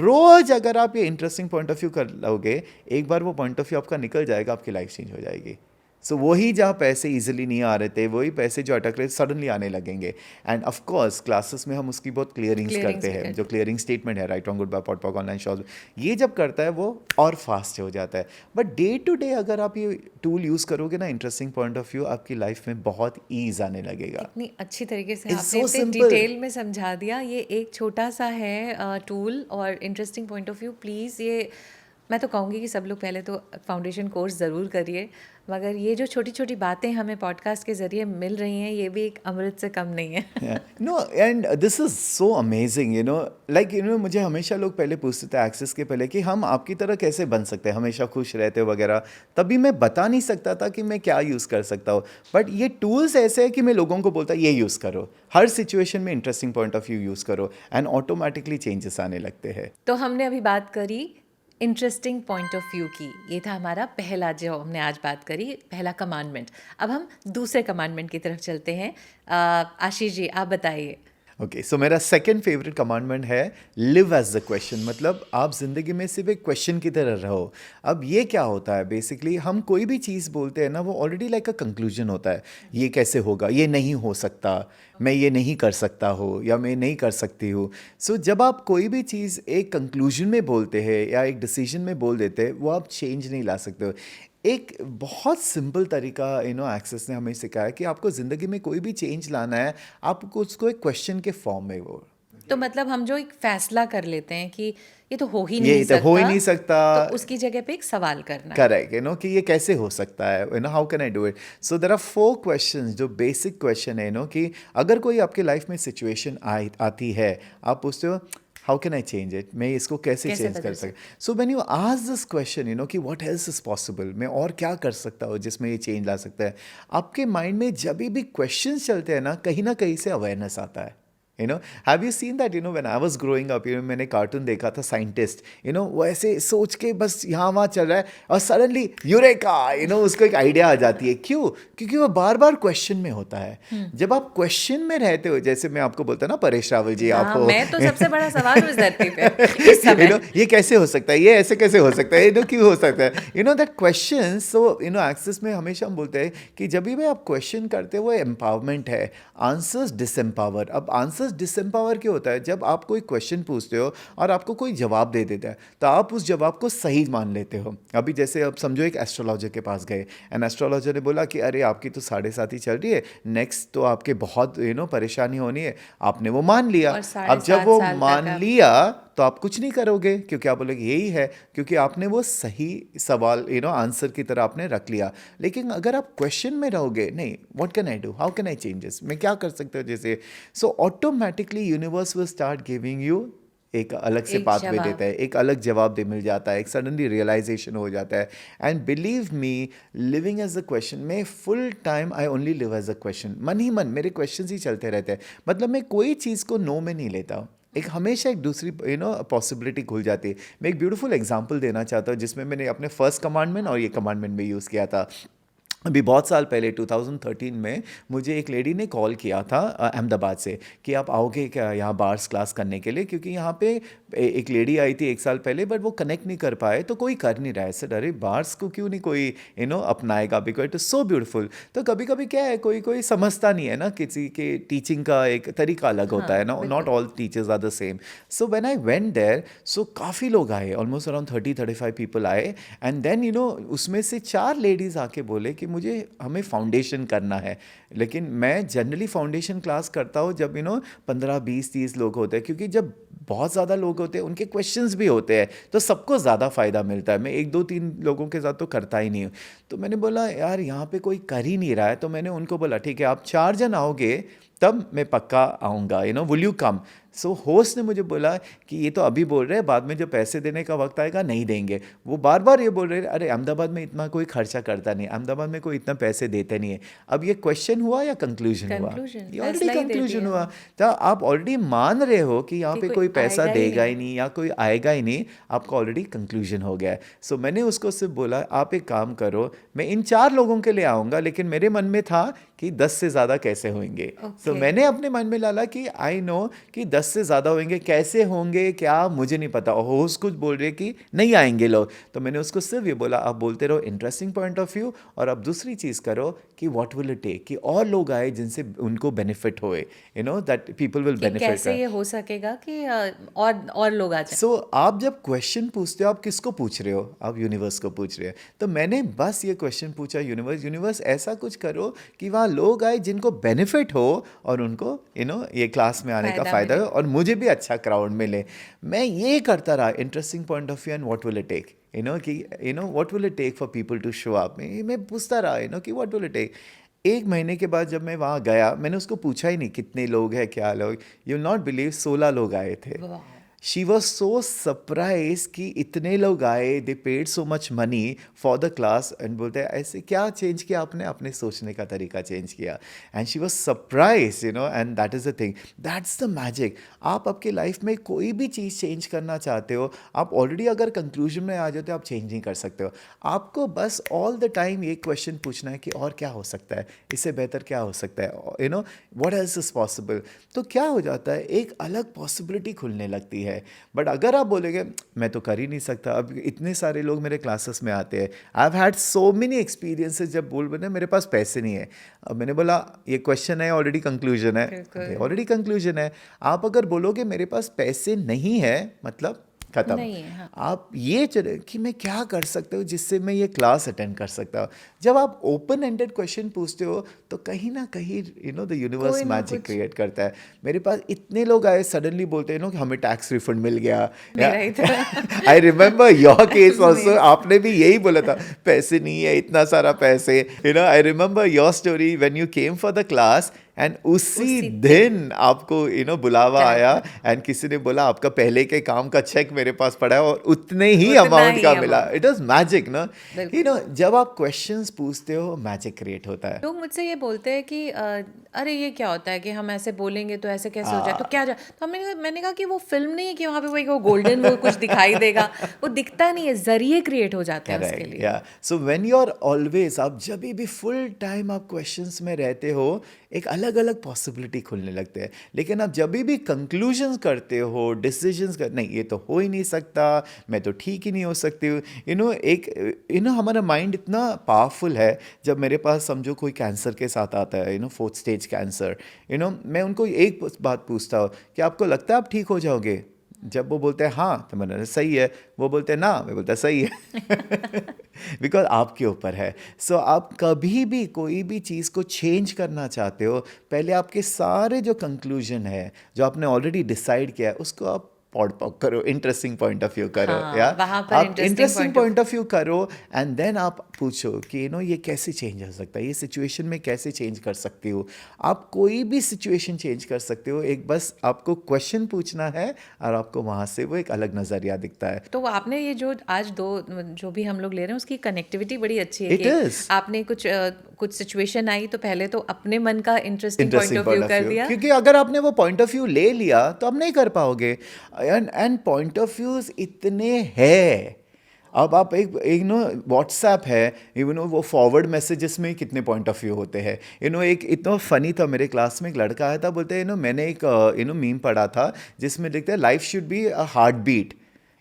रोज़ अगर आप ये इंटरेस्टिंग पॉइंट ऑफ व्यू कर लोगे, एक बार वो पॉइंट ऑफ व्यू आपका निकल जाएगा, आपकी लाइफ चेंज हो जाएगी. सो वही जहाँ पैसे इजीली नहीं आ रहे थे, वही पैसे जो अटक रहे सडनली आने लगेंगे. एंड ऑफ कोर्स क्लासेस में हम उसकी बहुत क्लियरिंग्स करते हैं, जो क्लियरिंग स्टेटमेंट है, right wrong good bad pot pock online shop, ये जब करता है वो और फास्ट हो जाता है. बट डे टू डे अगर आप ये टूल यूज़ करोगे ना, इंटरेस्टिंग पॉइंट ऑफ व्यू, आपकी लाइफ में बहुत ईज आने लगेगा. इतनी अच्छी तरीके से आपने इतने डिटेल में समझा दिया. ये एक छोटा सा है टूल और interesting point of view. Please ये मैं तो कहूँगी कि सब लोग पहले तो फाउंडेशन कोर्स ज़रूर करिए, मगर ये जो छोटी छोटी बातें हमें पॉडकास्ट के ज़रिए मिल रही हैं, ये भी एक अमृत से कम नहीं है. No, and this is so amazing, like मुझे हमेशा लोग पहले पूछते थे एक्सेस के पहले कि हम आपकी तरह कैसे बन सकते हैं, हमेशा खुश रहते वगैरह. तभी मैं बता नहीं सकता था कि मैं क्या यूज़ कर सकता हूँ. बट ये टूल्स ऐसे है कि मैं लोगों को बोलता ये यूज़ करो, हर सिचुएशन में interesting point of view use करो, एंड ऑटोमेटिकली चेंजेस आने लगते हैं. तो हमने अभी बात करी इंटरेस्टिंग पॉइंट ऑफ व्यू की. ये था हमारा पहला, जो हमने आज बात करी, पहला कमांडमेंट. अब हम दूसरे कमांडमेंट की तरफ चलते हैं. आशीष जी, आप बताइए. ओके, सो मेरा सेकंड फेवरेट कमांडमेंट है लिव एज द क्वेश्चन. मतलब आप ज़िंदगी में सिर्फ एक क्वेश्चन की तरह रहो. अब ये क्या होता है, बेसिकली हम कोई भी चीज़ बोलते हैं ना, वो ऑलरेडी लाइक अ कंक्लूजन होता है. ये कैसे होगा, ये नहीं हो सकता, मैं ये नहीं कर सकता हूँ, या मैं नहीं कर सकती हूँ. सो जब आप कोई भी चीज़ एक कंक्लूजन में बोलते हैं या एक डिसीजन में बोल देते हैं, वो आप चेंज नहीं ला सकते हो. एक बहुत सिंपल तरीका एक्सेस ने हमें सिखाया कि आपको ज़िंदगी में कोई भी चेंज लाना है, आपको उसको एक क्वेश्चन के फॉर्म में वो. तो मतलब हम जो एक फैसला कर लेते हैं कि ये तो हो ही ये नहीं तो सकता, हो ही नहीं सकता, तो उसकी जगह पे एक सवाल करना. करेक्ट, कि ये कैसे हो सकता है, how can I do it. So there are 4 questions जो बेसिक क्वेश्चन है, कि अगर कोई आपके लाइफ में सिचुएशन आती है, आप पूछते हो how can I change it, मैं इसको कैसे चेंज कर सकता. सो when you ask this question, कि व्हाट एल्स इज पॉसिबल, मैं और क्या कर सकता हूँ जिसमें ये चेंज ला सकता है, आपके माइंड में जब भी क्वेश्चंस चलते हैं ना कहीं से अवेयरनेस आता है. Have you seen that, when I was growing up, मैंने कार्टून देखा था साइंटिस्ट, वो ऐसे सोच के बस यहाँ वहाँ चल रहा है और सडनली यूरेका, उसको एक आइडिया आ जाती है. क्यों? क्योंकि वो बार बार क्वेश्चन में होता है. जब आप क्वेश्चन में रहते हो, जैसे मैं आपको बोलता ना, परेश रावल जी, आप हो, मैं तो सबसे बड़ा सवाल उस धरती पे इस समय. ये कैसे हो सकता है, ये ऐसे कैसे हो सकता है, क्यों हो सकता है, दैट क्वेश्चन. सो एक्सेस में हमेशा हम बोलते हैं कि जब भी आप क्वेश्चन करते हो, वो एम्पावरमेंट है. आंसर्स डिसएम्पावर. अब आंसर्स डिसएम्पावर क्यों होता है, जब आप कोई क्वेश्चन पूछते हो और आपको कोई जवाब दे देता है, तो आप उस जवाब को सही मान लेते हो. अभी जैसे अब समझो एक एस्ट्रोलॉजर के पास गए, एंड एस्ट्रोलॉजर ने बोला कि अरे आपकी तो 7.5 ही चल रही है, नेक्स्ट तो आपके बहुत परेशानी होनी है. आपने वो मान लिया. अब जब वो मान लिया, तो आप कुछ नहीं करोगे, क्योंकि आप बोलोगे यही है, क्योंकि आपने वो सही सवाल आंसर की तरह आपने रख लिया। लेकिन अगर आप क्वेश्चन में रहोगे, नहीं, what can I do, how can I changes, मैं क्या कर सकता हूँ जैसे, so automatically universe will start giving you एक अलग से एक पाथवे जवाब। देता है, एक अलग जवाब दे मिल जाता है, एक सडनली रियलाइजेशन हो जाता है। And believe me, living as a question में full time I only live as a question, मन ही मन मेरे क्वेश्चन ही चलते रहते हैं। मतलब मैं कोई चीज़ को नो में नहीं लेता हूँ, एक हमेशा एक दूसरी पॉसिबिलिटी खुल जाती है। मैं एक ब्यूटीफुल एग्जांपल देना चाहता हूँ जिसमें मैंने अपने फर्स्ट कमांडमेंट और ये कमांडमेंट में यूज़ किया था। अभी बहुत साल पहले 2013 में मुझे एक लेडी ने कॉल किया था अहमदाबाद से कि आप आओगे क्या यहाँ बार्स क्लास करने के लिए, क्योंकि यहाँ पे एक लेडी आई थी एक साल पहले, बट वो कनेक्ट नहीं कर पाए, तो कोई कर नहीं रहा है। सर अरे बार्स को क्यों नहीं कोई अपनाएगा, because it is so beautiful. तो कभी कभी क्या है, कोई कोई समझता नहीं है ना, किसी के टीचिंग का एक तरीका अलग होता है ना, not all teachers are the same. So when I went there, so काफ़ी लोग आए, ऑलमोस्ट अराउंड 30-35 पीपल आए। एंड देन उसमें से 4 लेडीज़ आके बोले कि मुझे हमें फाउंडेशन करना है। लेकिन मैं जनरली फाउंडेशन क्लास करता हूँ जब 15-20-30 लोग होते हैं, क्योंकि जब बहुत ज़्यादा लोग होते हैं उनके क्वेश्चंस भी होते हैं, तो सबको ज़्यादा फ़ायदा मिलता है। मैं 1-2-3 लोगों के साथ तो करता ही नहीं हूँ। तो मैंने बोला यार यहाँ पे कोई कर ही नहीं रहा है, तो मैंने उनको बोला ठीक है आप 4 जन आओगे तब मैं पक्का आऊँगा, will you come. So host ने मुझे बोला कि ये तो अभी बोल रहे हैं, बाद में जब पैसे देने का वक्त आएगा नहीं देंगे। वो बार बार ये बोल रहे हैं अरे अहमदाबाद में इतना कोई खर्चा करता नहीं, अहमदाबाद में कोई इतना पैसे देते नहीं है। अब ये क्वेश्चन हुआ या कंक्लूजन हुआ? ये ऑलरेडी कंक्लूजन हुआ। तो आप ऑलरेडी मान रहे हो कि यहाँ पे कोई पैसा देगा ही नहीं या कोई आएगा ही नहीं, आपका ऑलरेडी कंक्लूजन हो गया है। सो मैंने उसको सिर्फ बोला आप एक काम करो, मैं इन 4 लोगों के लिए आऊँगा, लेकिन मेरे मन में था कि 10 से ज़्यादा कैसे होंगे। सो मैंने अपने मन में डाला कि आई नो कि 10 से ज़्यादा होंगे, कैसे होंगे क्या मुझे नहीं पता। होस्ट कुछ बोल रहे कि नहीं आएंगे लोग, तो मैंने उसको सिर्फ ये बोला आप बोलते रहो इंटरेस्टिंग पॉइंट ऑफ व्यू, और अब दूसरी चीज़ करो कि व्हाट विल इट टेक, कि और लोग आए जिनसे उनको बेनिफिट होए, दैट पीपल विल बेनिफिट। कैसे ये हो सकेगा कि और लोग आ जाए। सो आप जब क्वेश्चन पूछते हो, आप किसको पूछ रहे हो? आप यूनिवर्स को पूछ रहे हो। तो मैंने बस ये क्वेश्चन पूछा, यूनिवर्स ऐसा कुछ करो कि वहाँ लोग आए जिनको बेनिफिट हो और उनको ये क्लास में आने का फ़ायदा हो, और मुझे भी अच्छा क्राउड मिले। मैं ये करता रहा, interesting point of view and what will it take, कि what will it take for people to show up. मैं पूछता रहा कि व्हाट विल इट टेक। 1 महीने के बाद जब मैं वहाँ गया, मैंने उसको पूछा ही नहीं कितने लोग हैं क्या लोग, यू विल नॉट बिलीव 16 लोग आए थे। शी वॉज सो सरप्राइज कि इतने लोग आए, दे paid so much money for the class, and बोलते हैं ऐसे क्या चेंज किया आपने, अपने सोचने का तरीका चेंज किया। And she was surprise, and that is the thing, that's the magic. आप आपके लाइफ में कोई भी चीज़ चेंज करना चाहते हो, आप ऑलरेडी अगर कंक्लूजन में आ जाते हो, आप चेंज नहीं कर सकते हो। आपको बस ऑल द टाइम ये क्वेश्चन पूछना है कि और क्या हो सकता है, इससे बेहतर क्या हो सकता है, व्हाट एल्स इज पॉसिबल। तो क्या हो जाता है, एक अलग पॉसिबिलिटी खुलने लगती है। बट अगर आप बोलेंगे मैं तो कर ही नहीं सकता, अब इतने सारे लोग मेरे क्लासेस में आते हैं, I have had so many experiences, जब बोल बने मेरे पास पैसे नहीं है। अब मैंने बोला ये क्वेश्चन है ऑलरेडी कंक्लूजन है, ऑलरेडी कंक्लूजन है। आप अगर बोलोगे मेरे पास पैसे नहीं है, मतलब खत्म। हाँ। आप ये चले कि मैं क्या कर सकता हूँ जिससे मैं ये क्लास अटेंड कर सकता हूँ। जब आप ओपन एंडेड क्वेश्चन पूछते हो तो कहीं ना कहीं द यूनिवर्स मैजिक क्रिएट करता है। मेरे पास इतने लोग आए, सडनली बोलते हैं कि हमें टैक्स रिफंड मिल गया। I remember your case also, आपने भी यही बोला था पैसे नहीं है, इतना सारा पैसे। I remember your story when you came for the class, and उसी दिन आपको बुलावा आया, एंड किसी ने बोला आपका पहले के काम का चेक मेरे पास पड़ा है, और उतने ही अमाउंट का मिला। इट वाज मैजिक ना, जब आप क्वेश्चंस पूछते हो मैजिक क्रिएट होता है। लोग मुझसे ये बोलते हैं कि अरे ये क्या होता है कि हम ऐसे बोलेंगे तो ऐसे कैसे हो जाए, तो क्या तो मैंने कहा कि वो फिल्म नहीं है कि वहाँ पे वो गोल्डन वो कुछ दिखाई देगा, वो दिखता नहीं है, जरिए क्रिएट हो जाते हैं उसके लिए। So when you are always, आप जब भी फुल टाइम आप क्वेश्चंस में रहते हो, एक अलग अलग पॉसिबिलिटी खुलने लगते हैं। लेकिन आप जब भी कंक्लूजन्स करते हो, डिसीजंस नहीं ये तो हो ही नहीं सकता, मैं तो ठीक ही नहीं हो सकती हूँ, हमारा माइंड इतना पावरफुल है। जब मेरे पास समझो कोई कैंसर के साथ आता है, 4th स्टेज कैंसर, मैं उनको एक बात पूछता हूँ कि आपको लगता है आप ठीक हो जाओगे? जब वो बोलते हैं हाँ, तो मैंने सही है, वो बोलते हैं ना, मैं बोलता सही है। बिकॉज आपके ऊपर है। सो आप कभी भी कोई भी चीज़ को चेंज करना चाहते हो, पहले आपके सारे जो कंक्लूजन है, जो आपने ऑलरेडी डिसाइड किया है, उसको आप करो, इंटरेस्टिंग पॉइंट ऑफ व्यू करो, हाँ, या वहाँ पर आप interesting interesting point of- point of view करो, एंड देन आप पूछो कि ये कैसे चेंज हो सकता है, ये सिचुएशन में कैसे चेंज कर सकती हो। आप कोई भी सिचुएशन चेंज कर सकते हो, एक बस आपको क्वेश्चन पूछना है और आपको वहाँ से वो एक अलग नज़रिया दिखता है। तो आपने ये जो आज दो जो भी हम लोग ले रहे हैं उसकी कनेक्टिविटी बड़ी अच्छी है It कि is. आपने कुछ सिचुएशन आई तो पहले तो अपने मन का interesting point interesting of view point of कर व्यू, दिया। क्योंकि अगर आपने वो पॉइंट ऑफ व्यू ले लिया तो आप नहीं कर पाओगे। एंड पॉइंट ऑफ व्यूज इतने हैं। अब आप एक व्हाट्सएप है, वो फॉरवर्ड मैसेजेस में कितने पॉइंट ऑफ व्यू होते हैं। एक इतना फनी था, मेरे क्लास में एक लड़का आया था, बोलते हैं मैंने एक मीम पढ़ा था जिसमें लिखते हैं life should be a heart beat,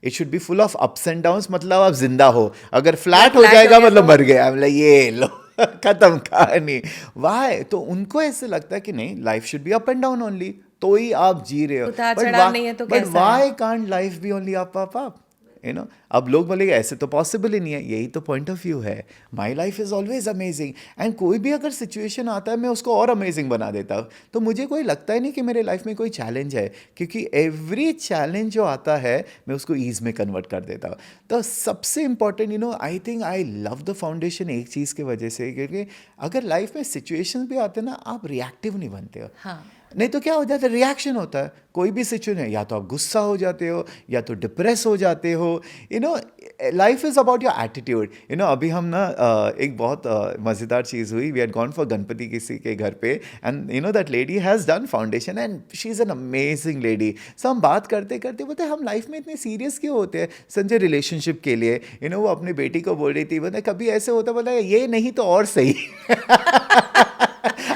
it should be full of ups and downs, मतलब आप जिंदा हो, अगर फ्लैट हो flat जाएगा हो गया मतलब तो- मर गया, मतलब ये लो खत्म कहानी। वाई? तो उनको ऐसे लगता है कि नहीं, life should be up and down only, तो ही आप जी रहे हो। उतार चढ़ाव नहीं है तो बट कैसा है? Why can't life be only up up up? अब लोग बोलेंगे ऐसे तो पॉसिबल ही नहीं है। यही तो पॉइंट ऑफ व्यू है। My life is always amazing, and कोई भी अगर सिचुएशन आता है मैं उसको और अमेजिंग बना देता हूँ। तो मुझे कोई लगता ही नहीं कि मेरे लाइफ में कोई चैलेंज है, क्योंकि एवरी चैलेंज जो आता है मैं उसको ईज में कन्वर्ट कर देता हूँ। तो सबसे important I think I love the foundation एक चीज़ की वजह से, क्योंकि अगर लाइफ में सिचुएशन भी आते हैं ना, आप रिएक्टिव नहीं बनते हो। हाँ, नहीं तो क्या हो जाता है, रिएक्शन होता है। कोई भी सिचुएशन है, या तो आप गुस्सा हो जाते हो या तो डिप्रेस हो जाते हो। Life is about your attitude. अभी हम ना एक बहुत मज़ेदार चीज़ हुई। We had gone for Ganpati किसी के घर पे, and that lady has done foundation and she is an amazing lady. So हम बात करते करते बोलते हम लाइफ में इतने सीरियस क्यों होते हैं संजय रिलेशनशिप के लिए। वो अपनी बेटी को बोल रही थी, बोले कभी ऐसे होता, बोला ये नहीं तो और सही।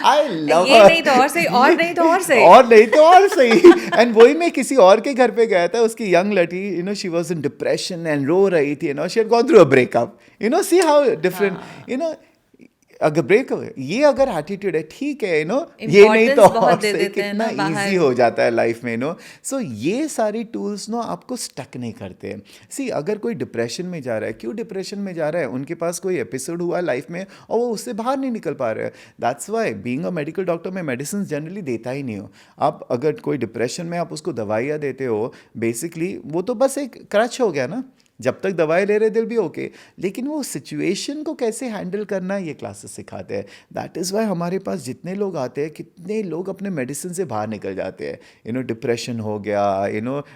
I love ये her. नहीं तो और सही, और नहीं तो और सही। और नहीं तो और सही। एंड वही मैं किसी और के घर पे गया था, उसकी यंग लड़की she was in depression and रो रही थी, she had gone through a breakup. See how different अगर ब्रेक ये अगर एटीट्यूड है, ठीक है, ये नहीं तो Importance बहुत और दे सही, देते हैं कितना ना बाहर। इजी हो जाता है लाइफ में। सो ये सारी टूल्स आपको स्टक नहीं करते हैं। सी अगर कोई डिप्रेशन में जा रहा है, क्यों डिप्रेशन में जा रहा है, उनके पास कोई एपिसोड हुआ लाइफ में और वो उससे बाहर नहीं निकल पा रहे हैं। That's why being a medical doctor मैं मेडिसिन जनरली देता ही नहीं हूँ। आप अगर कोई डिप्रेशन में आप उसको दवाइयाँ देते हो, बेसिकली वो तो बस एक क्रच हो गया ना। जब तक दवाई ले रहे दिल भी ओके, लेकिन वो सिचुएशन को कैसे हैंडल करना है ये क्लासेस सिखाते हैं। दैट इज़ वाई हमारे पास जितने लोग आते हैं, कितने लोग अपने मेडिसिन से बाहर निकल जाते हैं। डिप्रेशन हो गया,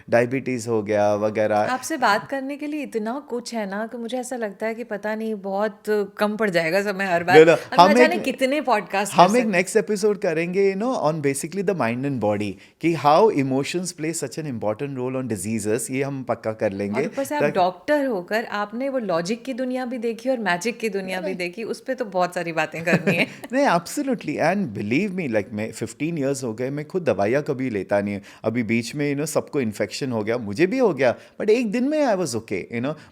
डायबिटीज़ हो गया वगैरह। आपसे बात करने के लिए इतना कुछ है ना कि मुझे ऐसा लगता है कि पता नहीं बहुत कम पड़ जाएगा समय हर बार। लो, लो, अब हम ना जाने एक- कितने पॉडकास्ट हम एक नेक्स्ट एपिसोड करेंगे on basically the mind and body, कि how emotions play such an important role on diseases. ये हम पक्का कर लेंगे। और ऊपर से आप डॉक्टर होकर आपने वो लॉजिक की दुनिया भी देखी और मैजिक की दुनिया भी देखी, उस पर तो बहुत सारी बातें करनी है। नहीं, absolutely, and believe me, like मैं 15 ईयर्स हो गए, मैं खुद दवाइयाँ कभी लेता नहीं है। अभी बीच में सबको इन्फेक्शन हो गया, मुझे भी हो गया, बट एक दिन में आई वाज ओके।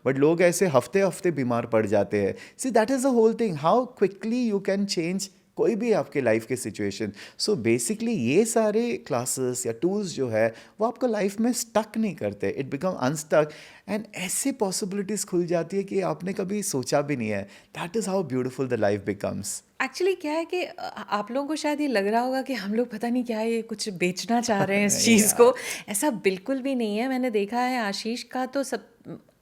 बट लोग ऐसे हफ्ते हफ्ते बीमार पड़ जाते हैं। See that is the whole thing, how quickly you can change कोई भी आपके लाइफ के सिचुएशन। सो बेसिकली ये सारे क्लासेस या टूल्स जो है वो आपको लाइफ में स्टक नहीं करते, इट बिकम अनस्टक, एंड ऐसे पॉसिबिलिटीज़ खुल जाती है कि आपने कभी सोचा भी नहीं है। That is how beautiful the life becomes. Actually क्या है कि आप लोगों को शायद ये लग रहा होगा कि हम लोग पता नहीं क्या ये कुछ बेचना चाह रहे हैं इस चीज़ को। ऐसा बिल्कुल भी नहीं है। मैंने देखा है आशीष का तो सब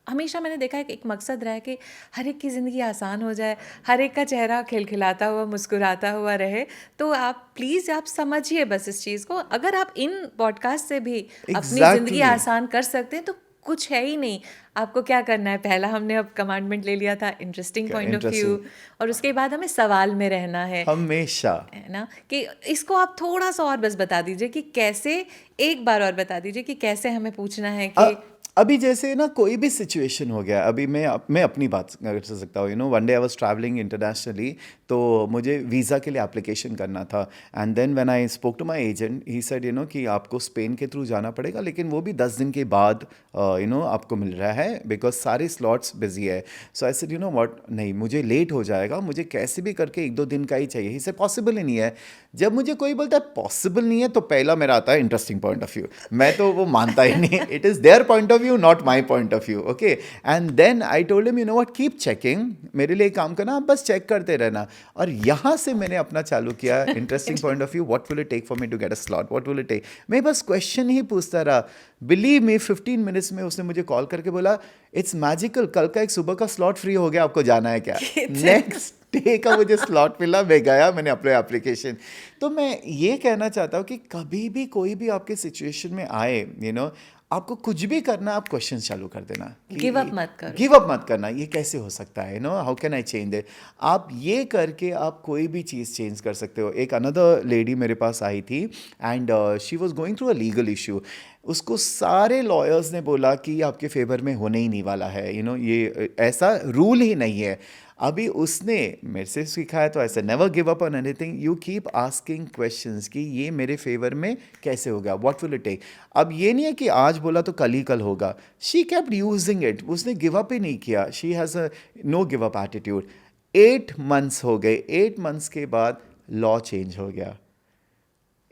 हमेशा मैंने देखा है कि एक मकसद रहा है कि हर एक की ज़िंदगी आसान हो जाए, हर एक का चेहरा खिलखिलाता हुआ मुस्कुराता हुआ रहे। तो आप प्लीज़ आप समझिए बस इस चीज़ को। अगर आप इन पॉडकास्ट से भी अपनी ज़िंदगी Exactly. आसान कर सकते हैं तो कुछ है ही नहीं। आपको क्या करना है, पहला हमने अब कमांडमेंट ले लिया था इंटरेस्टिंग पॉइंट ऑफ व्यू, और उसके बाद हमें सवाल में रहना है हमेशा, है ना। कि इसको आप थोड़ा सा और बस बता दीजिए कि कैसे, एक बार और बता दीजिए कि कैसे हमें पूछना है कि अभी जैसे ना कोई भी सिचुएशन हो गया। अभी मैं अपनी बात कर सकता हूँ। One day I was travelling internationally, तो मुझे वीज़ा के लिए एप्लीकेशन करना था, and then when I spoke to my agent he said कि आपको स्पेन के थ्रू जाना पड़ेगा, लेकिन वो भी 10 दिन के बाद आपको मिल रहा है, बिकॉज सारे स्लॉट्स बिजी है। सो आई सेड व्हाट, नहीं मुझे लेट हो जाएगा, मुझे कैसे भी करके 1-2 दिन का ही चाहिए। ही से पॉसिबल ही नहीं है। जब मुझे कोई बोलता है पॉसिबल नहीं है, तो पहला मेरा आता है इंटरेस्टिंग पॉइंट ऑफ व्यू। मैं तो वो मानता ही नहीं। It is their point of view view, not my point of view. Okay, and then I told him, you know what, keep checking. मेरे लिए काम करना, आप बस चेक करते रहना. और यहाँ से मैंने अपना चालू किया. Interesting point of view. What will it take for me to get a slot? What will it take? मैं बस क्वेश्चन ही पूछता रहा. Believe me, 15 minutes में उसने मुझे कॉल करके बोला, इट्स मैजिकल, कल का एक सुबह का स्लॉट फ्री हो गया, आपको जाना है क्या? नेक्स्ट डे का मुझे स्लॉट मिला, मैं गया, मैंने अपने एप्लीकेशन. तो मैं ये कहना चाहता हूँ कि कभी भी कोई भी आपके सिचुएशन में आए, you know, आपको कुछ भी करना, आप क्वेश्चन चालू कर देना. गिव अप मत करो. गिव अप मत करना. ये कैसे हो सकता है, no, how can I change it? आप ये करके आप कोई भी चीज़ चेंज कर सकते हो. एक अनदर लेडी मेरे पास आई थी and she was going through a legal issue. उसको सारे लॉयर्स ने बोला कि आपके फेवर में होने ही नहीं वाला है, यू नो, ये ऐसा रूल ही नहीं है. अभी उसने मेरे से सीखा है तो ऐसे never give up on anything. You keep asking questions कि ये मेरे फेवर में कैसे होगा, व्हाट विल इट टेक. अब ये नहीं है कि आज बोला तो कल ही कल होगा. She kept using it. उसने गिव अप ही नहीं किया. She has a know give up attitude. 8 months हो गए. 8 months के बाद लॉ चेंज हो गया.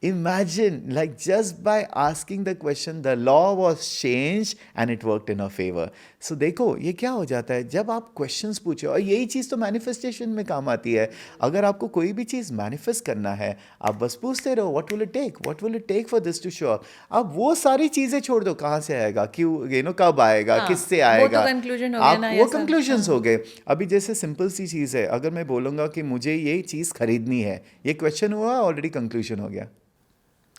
Imagine, like just by asking the question, the law was changed and it worked in her favor. So देखो ये क्या हो जाता है जब आप questions पूछो. और यही चीज़ तो manifestation में काम आती है. अगर आपको कोई भी चीज़ manifest करना है, आप बस पूछते रहो, what will it take? What will it take for this to show up? आप वो सारी चीज़ें छोड़ दो, कहाँ से आएगा, क्यों, you know, कब आएगा, किससे आएगा, वो तो conclusion हो गया ना, वो conclusions हो गए. अभी जैसे सिंपल सी चीज़ है, अगर मैं बोलूँगा कि मुझे ये चीज़ खरीदनी है, ये क्वेश्चन हुआ, ऑलरेडी कंक्लूजन हो गया.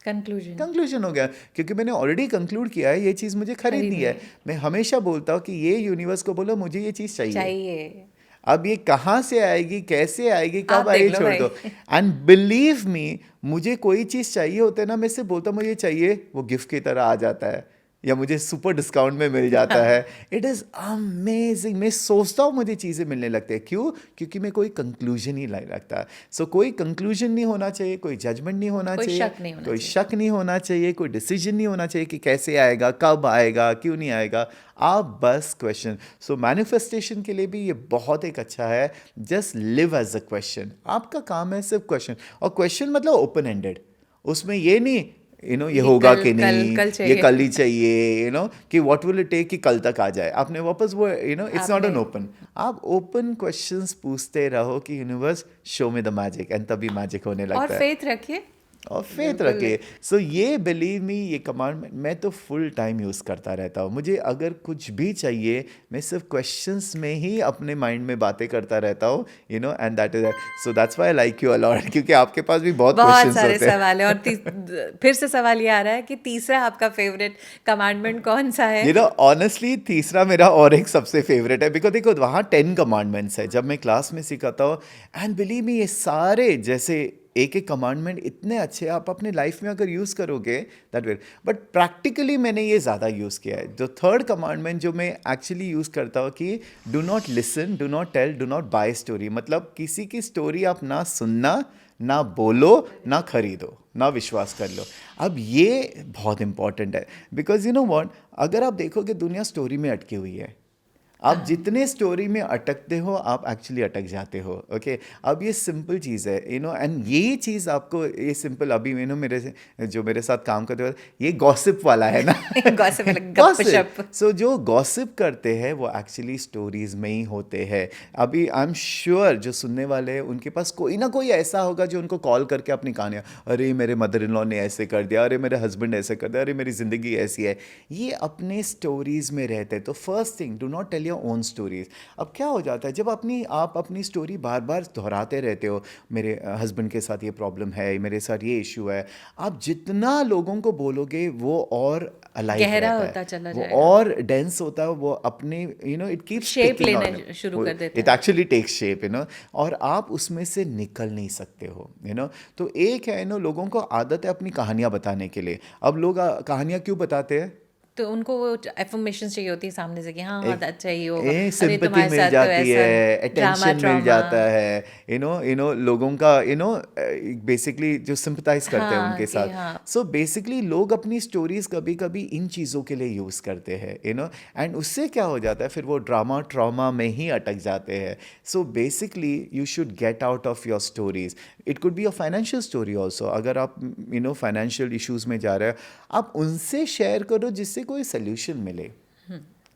कंक्लूजन हो गया, क्योंकि मैंने ऑलरेडी कंक्लूड किया है ये चीज़ मुझे खरीदनी है. मैं हमेशा बोलता हूँ कि ये यूनिवर्स को बोलो मुझे ये चीज़ चाहिए. अब ये कहाँ से आएगी, कैसे आएगी, कब आएगी, छोड़ दो. एंड बिलीव मी, मुझे कोई चीज़ चाहिए होता है ना, मैं सिर्फ बोलता हूँ मुझे चाहिए, वो गिफ्ट की तरह आ जाता है, या मुझे सुपर डिस्काउंट में मिल जाता है. It is amazing. मैं सोचता हूँ मुझे चीज़ें मिलने लगती है. क्यों? क्योंकि मैं कोई कंक्लूजन ही नहीं रखता. सो कोई कंक्लूजन नहीं होना चाहिए, कोई जजमेंट नहीं होना चाहिए, कोई शक नहीं होना चाहिए, कोई डिसीजन नहीं होना चाहिए कि कैसे आएगा, कब आएगा, क्यों नहीं आएगा. आप बस क्वेश्चन. सो मैनिफेस्टेशन के लिए भी ये बहुत एक अच्छा है. Just live as a question. आपका काम है सिर्फ क्वेश्चन. और क्वेश्चन मतलब ओपन एंडेड. उसमें ये नहीं, यू नो, ये होगा कि नहीं, ये कल ही चाहिए, यू नो, कि व्हाट विल इट टेक कि कल तक आ जाए. आपने वापस वो, you know, it's not an open. आप ओपन क्वेश्चंस पूछते रहो कि यूनिवर्स शो में द मैजिक, एंड तभी मैजिक होने लगता है. और फेथ रखिए, और फेथ रखे. सो ये बिलीव मी, ये कमांड मैं तो फुल टाइम यूज़ करता रहता हूँ. मुझे अगर कुछ भी चाहिए, मैं सिर्फ क्वेश्चंस में ही अपने माइंड में बातें करता रहता हूँ, you know, and that is, so that's why I like you a lot, क्योंकि आपके पास भी बहुत क्वेश्चंस सारे होते हैं. सवाल है. और फिर से सवाल ये आ रहा है कि तीसरा आपका फेवरेट कमांडमेंट कौन सा है? यू नो, ऑनेस्टली तीसरा मेरा और एक सबसे फेवरेट है, बिकॉज देखो वहाँ 10 कमांडमेंट्स है. जब मैं क्लास में सिखाता हूँ, एंड बिलीव मी, ये सारे जैसे एक एक कमांडमेंट इतने अच्छे, आप अपने लाइफ में अगर यूज़ करोगे दैट विल. बट प्रैक्टिकली मैंने ये ज़्यादा यूज़ किया है. जो थर्ड कमांडमेंट जो मैं एक्चुअली यूज़ करता हूँ कि do not listen, do not tell, do not buy story. मतलब किसी की स्टोरी आप ना सुनना, ना बोलो, ना खरीदो, ना विश्वास कर लो. अब ये बहुत इंपॉर्टेंट है, बिकॉज यू नो व्हाट, अगर आप देखोगे दुनिया स्टोरी में अटकी हुई है. आप जितने स्टोरी में अटकते हो, आप एक्चुअली अटक जाते हो. ओके, अब ये सिंपल चीज़ है, यू नो, एंड यही चीज़ आपको, ये सिंपल, अभी यू नो मेरे साथ काम करते हो, ये गॉसिप वाला है ना. गॉसिप. सो जो गॉसिप करते हैं वो एक्चुअली स्टोरीज में ही होते हैं. अभी आई एम श्योर जो सुनने वाले हैं उनके पास कोई ना कोई ऐसा होगा जो उनको कॉल करके अपनी कहानियाँ, अरे मेरे मदर इन लॉ ने ऐसे कर दिया, अरे मेरे हस्बैंड ऐसे कर दिया, अरे मेरी ज़िंदगी ऐसी है. ये अपने स्टोरीज में रहते हैं. तो first thing, do not tell your own stories. अब क्या हो जाता है जब आप अपनी स्टोरी बार बार दोहराते रहते हो, मेरे हस्बैंड के साथ ये प्रॉब्लम है, मेरे साथ ये इशू है, आप जितना लोगों को बोलोगे वो और अलाइव गहरा रहता होता है, चला वो जाएगा, और डेंस होता है, वो अपने, you know, it keeps shape लेना शुरू कर देता है. It actually takes shape, you know, और आप उसमें से निकल नहीं सकते हो, यू नो. तो एक है, यू नो, लोगों को आदत है अपनी कहानियाँ बताने के लिए. अब लोग कहानियाँ क्यों बताते हैं? तो उनको वो एफर्मेशन चाहिए होती है सामने से कि हाँ अच्छा ही होगा, सिंपैथी मिल जाती है, अटेंशन मिल जाता है, यू नो, लोगों का, यू नो, बेसिकली जो सिंपैथाइज करते हैं उनके साथ. सो बेसिकली लोग अपनी स्टोरीज कभी कभी इन चीज़ों के लिए यूज़ करते हैं, यू नो, एंड उससे क्या हो जाता है, फिर वो ड्रामा ट्रॉमा में ही अटक जाते हैं. सो basically you should get out of your stories. It could be a financial story also. अगर आप, यू नो, फाइनेंशियल इशूज़ में जा रहे हो, आप उनसे शेयर करो जिससे कोई सोल्यूशन मिले.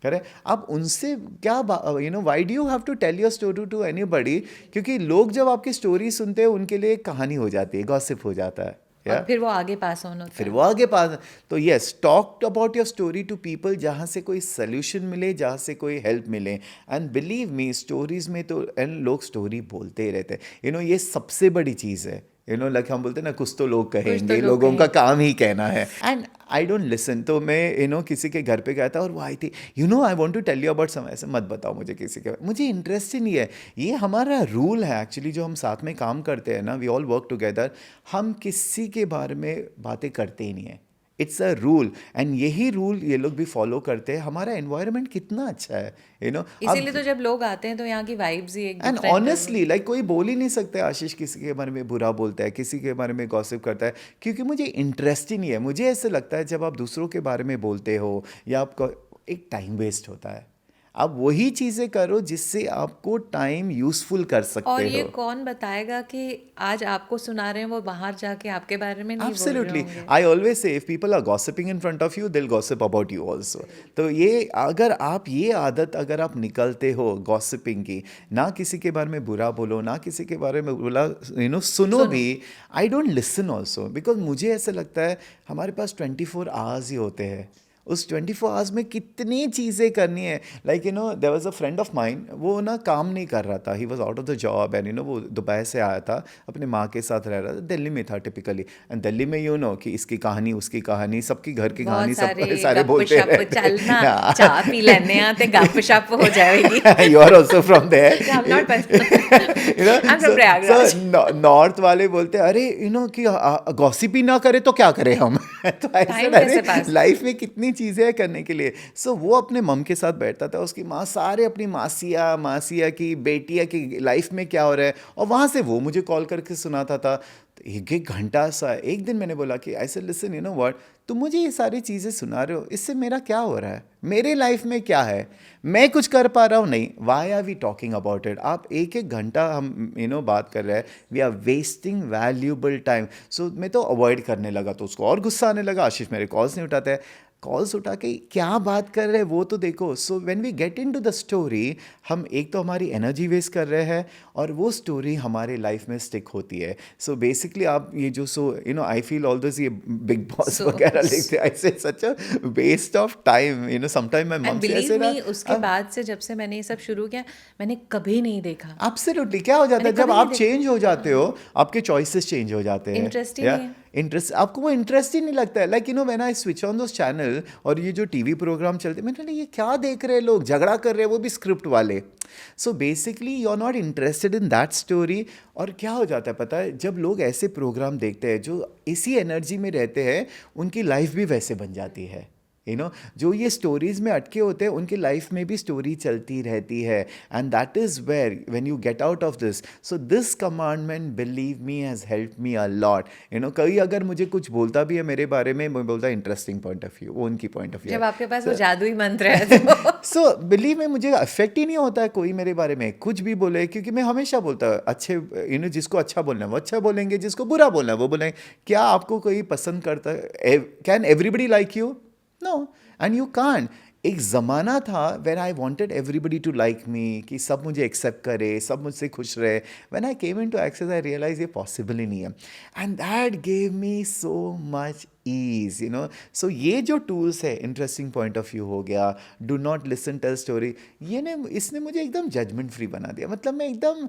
करेक्ट. आप उनसे क्या why do you have to tell your story to anybody? क्योंकि लोग जब आपकी स्टोरी सुनते हैं उनके लिए एक कहानी हो जाती है, गॉसिप हो जाता है. और फिर वो आगे पास ऑन होता फिर है. वो आगे पास. तो yes, talk about your story to people जहाँ से कोई सोल्यूशन मिले, जहाँ से कोई हेल्प मिले. एंड बिलीव मी, स्टोरीज में तो एंड लोग स्टोरी बोलते ही रहते हैं. ये सबसे बड़ी चीज़ है. लाइक हम बोलते हैं ना, कुछ तो लोग कहेंगे, लोग लोगों का काम ही कहना है. And I don't listen. तो मैं किसी के घर पे गया था और वो आई थी, I want to tell you about some. ऐसे मत बताओ मुझे किसी के, मुझे इंटरेस्ट ही नहीं है. ये हमारा रूल है एक्चुअली, जो हम साथ में काम करते हैं ना, वी ऑल वर्क टुगेदर. हम किसी के बारे में बातें करते ही नहीं है. It's a rule. एंड यही रूल ये लोग भी फॉलो करते हैं. हमारा एनवायरनमेंट कितना अच्छा है, इसीलिए तो जब लोग आते हैं तो यहाँ की वाइब्स ही एक एंड ऑनेस्टली लाइक कोई बोल ही नहीं सकते आशीष किसी के बारे में बुरा बोलता है, किसी के बारे में गॉसिप करता है, क्योंकि मुझे इंटरेस्ट ही नहीं है. मुझे ऐसे लगता है जब आप दूसरों के बारे में बोलते हो या आपका एक टाइम वेस्ट होता है. आप वही चीज़ें करो जिससे आपको टाइम यूजफुल कर सकते हो. और ये कौन बताएगा कि आज आपको सुना रहे हैं वो बाहर जाके आपके बारे में नहीं बोल रहे Absolutely. होंगे. I always say if people are gossiping in front of you, they'll gossip about you also. तो ये आदत अगर आप निकलते हो गॉसिपिंग की, ना किसी के बारे में बुरा बोलो, ना किसी के बारे में बोला सुनो भी. I don't listen also, because मुझे ऐसा लगता है हमारे पास 24 आवर्स ही होते हैं. उस 24 आवर्स में कितनी चीज़ें करनी है. Like there was a friend of mine, वो ना काम नहीं कर रहा था. He was out of the job and वो दुबई से आया था, अपने माँ के साथ रह रहा था. दिल्ली में था टिपिकली. एंड दिल्ली में कि इसकी कहानी, उसकी कहानी, सबकी घर की कहानी, सब सारे बोलते हैं. चलना चाय पी लेने आते, गपशप हो जाएगी. You are also from there. I'm not I'm from Prayagraj. North वाले बोलते हैं अरे कि गॉसिप ही ना करे तो क्या करें हम. तो ऐसे लाइफ में कितनी चीज़ें करने के लिए. सो वो अपने मम के साथ बैठता था, उसकी माँ सारे अपनी मासिया की बेटिया की लाइफ में क्या हो रहा है, और वहाँ से वो मुझे कॉल करके सुनाता था. तो एक घंटा सा. एक दिन मैंने बोला कि ऐसे लिसन, व्हाट, तुम मुझे ये सारी चीज़ें सुना रहे हो, इससे मेरा क्या हो रहा है, मेरे लाइफ में क्या है, मैं कुछ कर पा रहा हूँ नहीं. Why are we talking about it? आप एक घंटा हम बात कर रहे हैं. We are wasting valuable time. So मैं तो अवॉइड करने लगा. तो उसको और गुस्सा आने लगा, आशीष मेरे कॉल्स नहीं उठाते हैं. कॉल्स उठा के क्या बात कर रहे हैं वो तो देखो. So when we get into the story, हम एक तो हमारी एनर्जी वेस्ट कर रहे हैं और वो स्टोरी हमारे लाइफ में स्टिक होती है. सो बेसिकली आप ये जो आई फील ऑल दिस, ये बिग बॉस वगैरह लिखते हैं, I say such a waste of time. Sometime my mum say ऐसे ना. उसके बाद से जब से मैंने ये सब शुरू किया, मैंने कभी नहीं देखा. एब्सोल्युटली. क्या हो जाता है जब आप चेंज हो जाते हो, आपके चॉइसेस चेंज हो जाते हैं. इंटरेस्ट ही नहीं है. इंटरेस्ट, आपको वो इंटरेस्ट ही नहीं लगता है. Like when I switch on those channel और ये जो टीवी प्रोग्राम चलते, मैंने ये क्या देख रहे हैं लोग, झगड़ा कर रहे हैं, वो भी स्क्रिप्ट वाले. So basically you are not interested in that story. और क्या हो जाता है पता है, जब लोग ऐसे प्रोग्राम देखते हैं जो इसी एनर्जी में रहते हैं, उनकी लाइफ भी वैसे बन जाती है. जो ये स्टोरीज में अटके होते हैं, उनकी लाइफ में भी स्टोरी चलती रहती है. And that is where when you get out of this. So this commandment, believe me, has help me a lot. कई अगर मुझे कुछ बोलता भी है मेरे बारे में, मैं बोलता इंटरेस्टिंग पॉइंट ऑफ व्यू, वो उनकी पॉइंट ऑफ व्यू. जब आपके पास वो जादुई मंत्र है तो सो बिलीव में मुझे अफेक्ट ही नहीं होता है कोई मेरे बारे में कुछ भी बोले, क्योंकि मैं हमेशा बोलता हूँ अच्छे, जिसको अच्छा बोलना है वो अच्छा बोलेंगे, जिसको बुरा बोलना है वो बोलेंगे. क्या आपको कोई पसंद करता है? Can everybody like you? No, and you can't. एक ज़माना था when I wanted everybody to like me, कि सब मुझे एक्सेप्ट करे, सब मुझसे खुश रहे. When I came into Access, I realized ये पॉसिबल ही नहीं है. And that gave me so much ease, So ये जो टूल्स है, इंटरेस्टिंग पॉइंट ऑफ व्यू हो गया, do not listen tell story, इसने मुझे एकदम जजमेंट फ्री बना दिया. मतलब मैं एकदम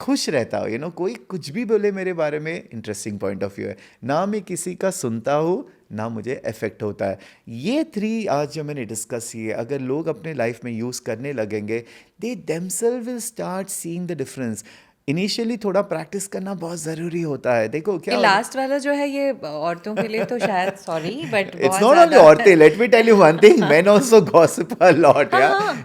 खुश रहता हूँ. कोई कुछ भी बोले मेरे बारे में, इंटरेस्टिंग पॉइंट ऑफ व्यू है. ना मैं किसी का सुनता हूँ, ना मुझे इफेक्ट होता है. ये 3 आज जो मैंने डिस्कस किए, अगर लोग अपने लाइफ में यूज़ करने लगेंगे, they themselves will start seeing the difference. Initially थोड़ा प्रैक्टिस करना बहुत ज़रूरी होता है. देखो क्या लास्ट वाला जो है ये औरतों के लिए तो शायद sorry but it's not only औरतें. Let me tell you one thing, men also gossip a lot.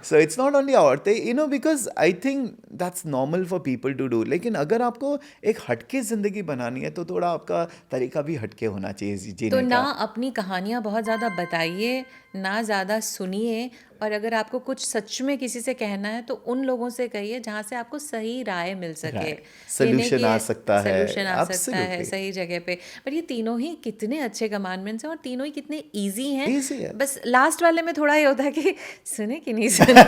So it's not only औरतें, because I think that's normal for people to do. लेकिन अगर आपको एक हटके ज़िंदगी बनानी है तो थोड़ा आपका तरीका भी हटके होना चाहिए जीने तो का. ना अपनी कहानियाँ बहुत ज़्यादा बताइए, ना ज़्यादा सुनिए, और अगर आपको कुछ सच में किसी से कहना है तो उन लोगों से कहिए जहाँ से आपको सही राय मिल सके। Right. Solution आ सकता है, सोल्यूशन आ सकता है absolutely. सही जगह पे। पर ये तीनों ही कितने अच्छे कमांडमेंट्स हैं और तीनों ही कितने ईजी हैं। Easy है। बस लास्ट वाले में थोड़ा ये होता है कि सुने कि नहीं सुने।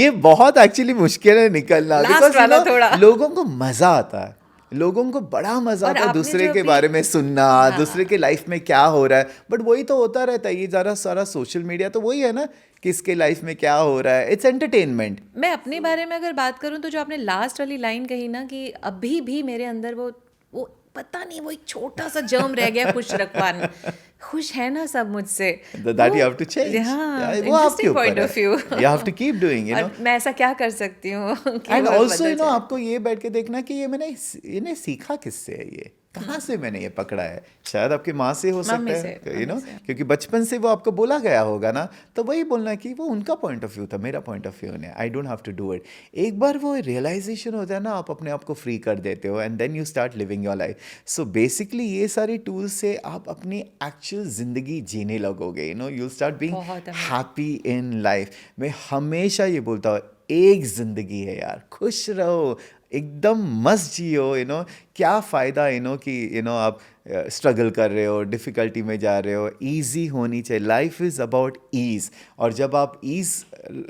ये बहुत एक्चुअली मुश्किल है निकलना, Last बिकॉज वाला थोड़ा। लोगों को मजा आता है, लोगों को बड़ा मजा और आता है आपने दूसरे जो के अभी- बारे में सुनना, हाँ। दूसरे के लाइफ में क्या हो रहा है। बट वही तो होता रहता है, ये जरा सारा सोशल मीडिया तो वही है ना, किसके लाइफ में क्या हो रहा है। It's entertainment. मैं अपने बारे में अगर बात करूं तो जो आपने लास्ट वाली लाइन कही ना कि अभी भी मेरे अंदर वो पता नहीं वो एक छोटा सा जर्म रह गया खुश रखवान। खुश है ना सब मुझसे। That you have to change. हाँ, Yeah, वो आपके interesting ऊपर point है। of view। You have to keep doing, you know. और मैं ऐसा क्या कर सकती हूँ कि एंड वो ऑल्सो बदल यू नो जाए। आपको ये बैठ के देखना कि ये मैंने इन्हें सीखा किससे है, ये कहाँ से मैंने ये पकड़ा है। शायद आपकी माँ से हो सकता है, यू नो, क्योंकि बचपन से वो आपको बोला गया होगा ना, तो वही बोलना कि वो उनका पॉइंट ऑफ व्यू था, मेरा पॉइंट ऑफ व्यू नहीं, I don't have to do it. एक बार वो रियलाइजेशन होता है ना, आप अपने आप को फ्री कर देते हो and then you start living your life. So basically ये सारी टूल्स से आप अपनी एक्चुअल जिंदगी जीने लगोगे, you know, you start being बहुत amazing। Happy in life. मैं हमेशा ये बोलता हूँ, एक जिंदगी है यार, खुश रहो, एकदम मस्त जियो, यू नो। क्या फ़ायदा, यू नो, कि यू नो आप स्ट्रगल कर रहे हो, डिफ़िकल्टी में जा रहे हो। ईजी होनी चाहिए, लाइफ इज़ अबाउट ईज़। और जब आप ईज़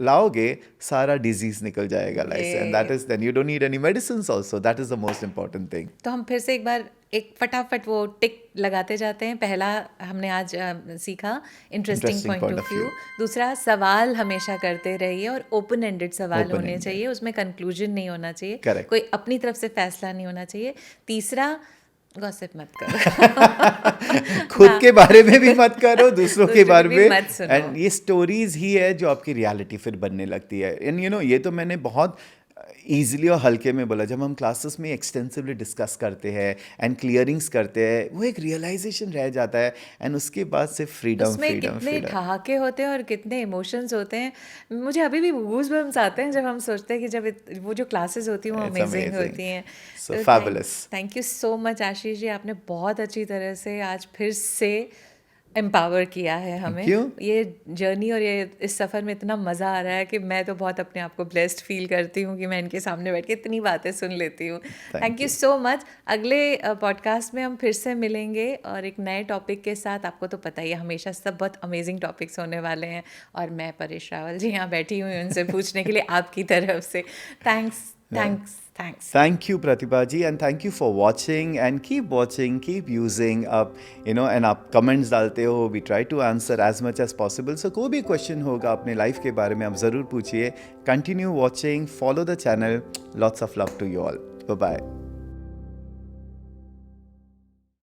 लाओगे, सारा डिजीज़ निकल जाएगा लाइफ से, and that is then you don't need any medicines also. That is the most important thing. तो हम फिर से एक बार एक फटाफट वो टिक लगाते जाते हैं। पहला हमने आज सीखा interesting Interesting point of view. दूसरा, सवाल हमेशा करते रहिए और ओपन एंडेड सवाल होने Open-ended। चाहिए, उसमें कंक्लूजन नहीं होना चाहिए, Correct। कोई अपनी तरफ से फैसला नहीं होना चाहिए। तीसरा, गॉसिप मत करो। खुद के बारे में भी मत करो, दूसरों के बारे भी में मत सुनो। एंड ये स्टोरीज ही है जो आपकी रियलिटी फिर बनने लगती है। एंड यू नो, ये तो मैंने बहुत ईजिली और हल्के में बोला। जब हम क्लासेस में एक्सटेंसिवली डिस्कस करते हैं एंड क्लियरिंग्स करते हैं, वो एक रियलाइजेशन रह जाता है एंड उसके बाद से फ्रीडम उसमें फ्रीडम कितने फ्रीडम। ठहाके होते हैं और कितने इमोशंस होते हैं। मुझे अभी भी गूज़बम्स आते हैं जब हम सोचते हैं कि जब वो जो क्लासेस होती हैं वो It's अमेजिंग amazing। होती हैं। So fabulous। Thank you so much Ashish ji, आपने बहुत अच्छी तरह से आज फिर से एम्पावर किया है हमें। you। ये जर्नी और ये इस सफ़र में इतना मज़ा आ रहा है कि मैं तो बहुत अपने आप को ब्लेस्ड फील करती हूँ कि मैं इनके सामने बैठ के इतनी बातें सुन लेती हूँ। Thank you so much. अगले पॉडकास्ट में हम फिर से मिलेंगे और एक नए टॉपिक के साथ। आपको तो पता ही है, हमेशा सब बहुत अमेजिंग टॉपिक्स होने वाले हैं और मैं परेश रावल जी यहाँ बैठी हुई उनसे पूछने के लिए आपकी तरफ से। Thanks. Thank you, Pratibha ji, and thank you for watching, and keep watching, keep using up, you know, and आप comments डालते हो, we try to answer as much as possible. So कोई भी question होगा अपने life के बारे में, आप ज़रूर पूछिए। Continue watching, follow the channel. Lots of love to you all. Bye bye.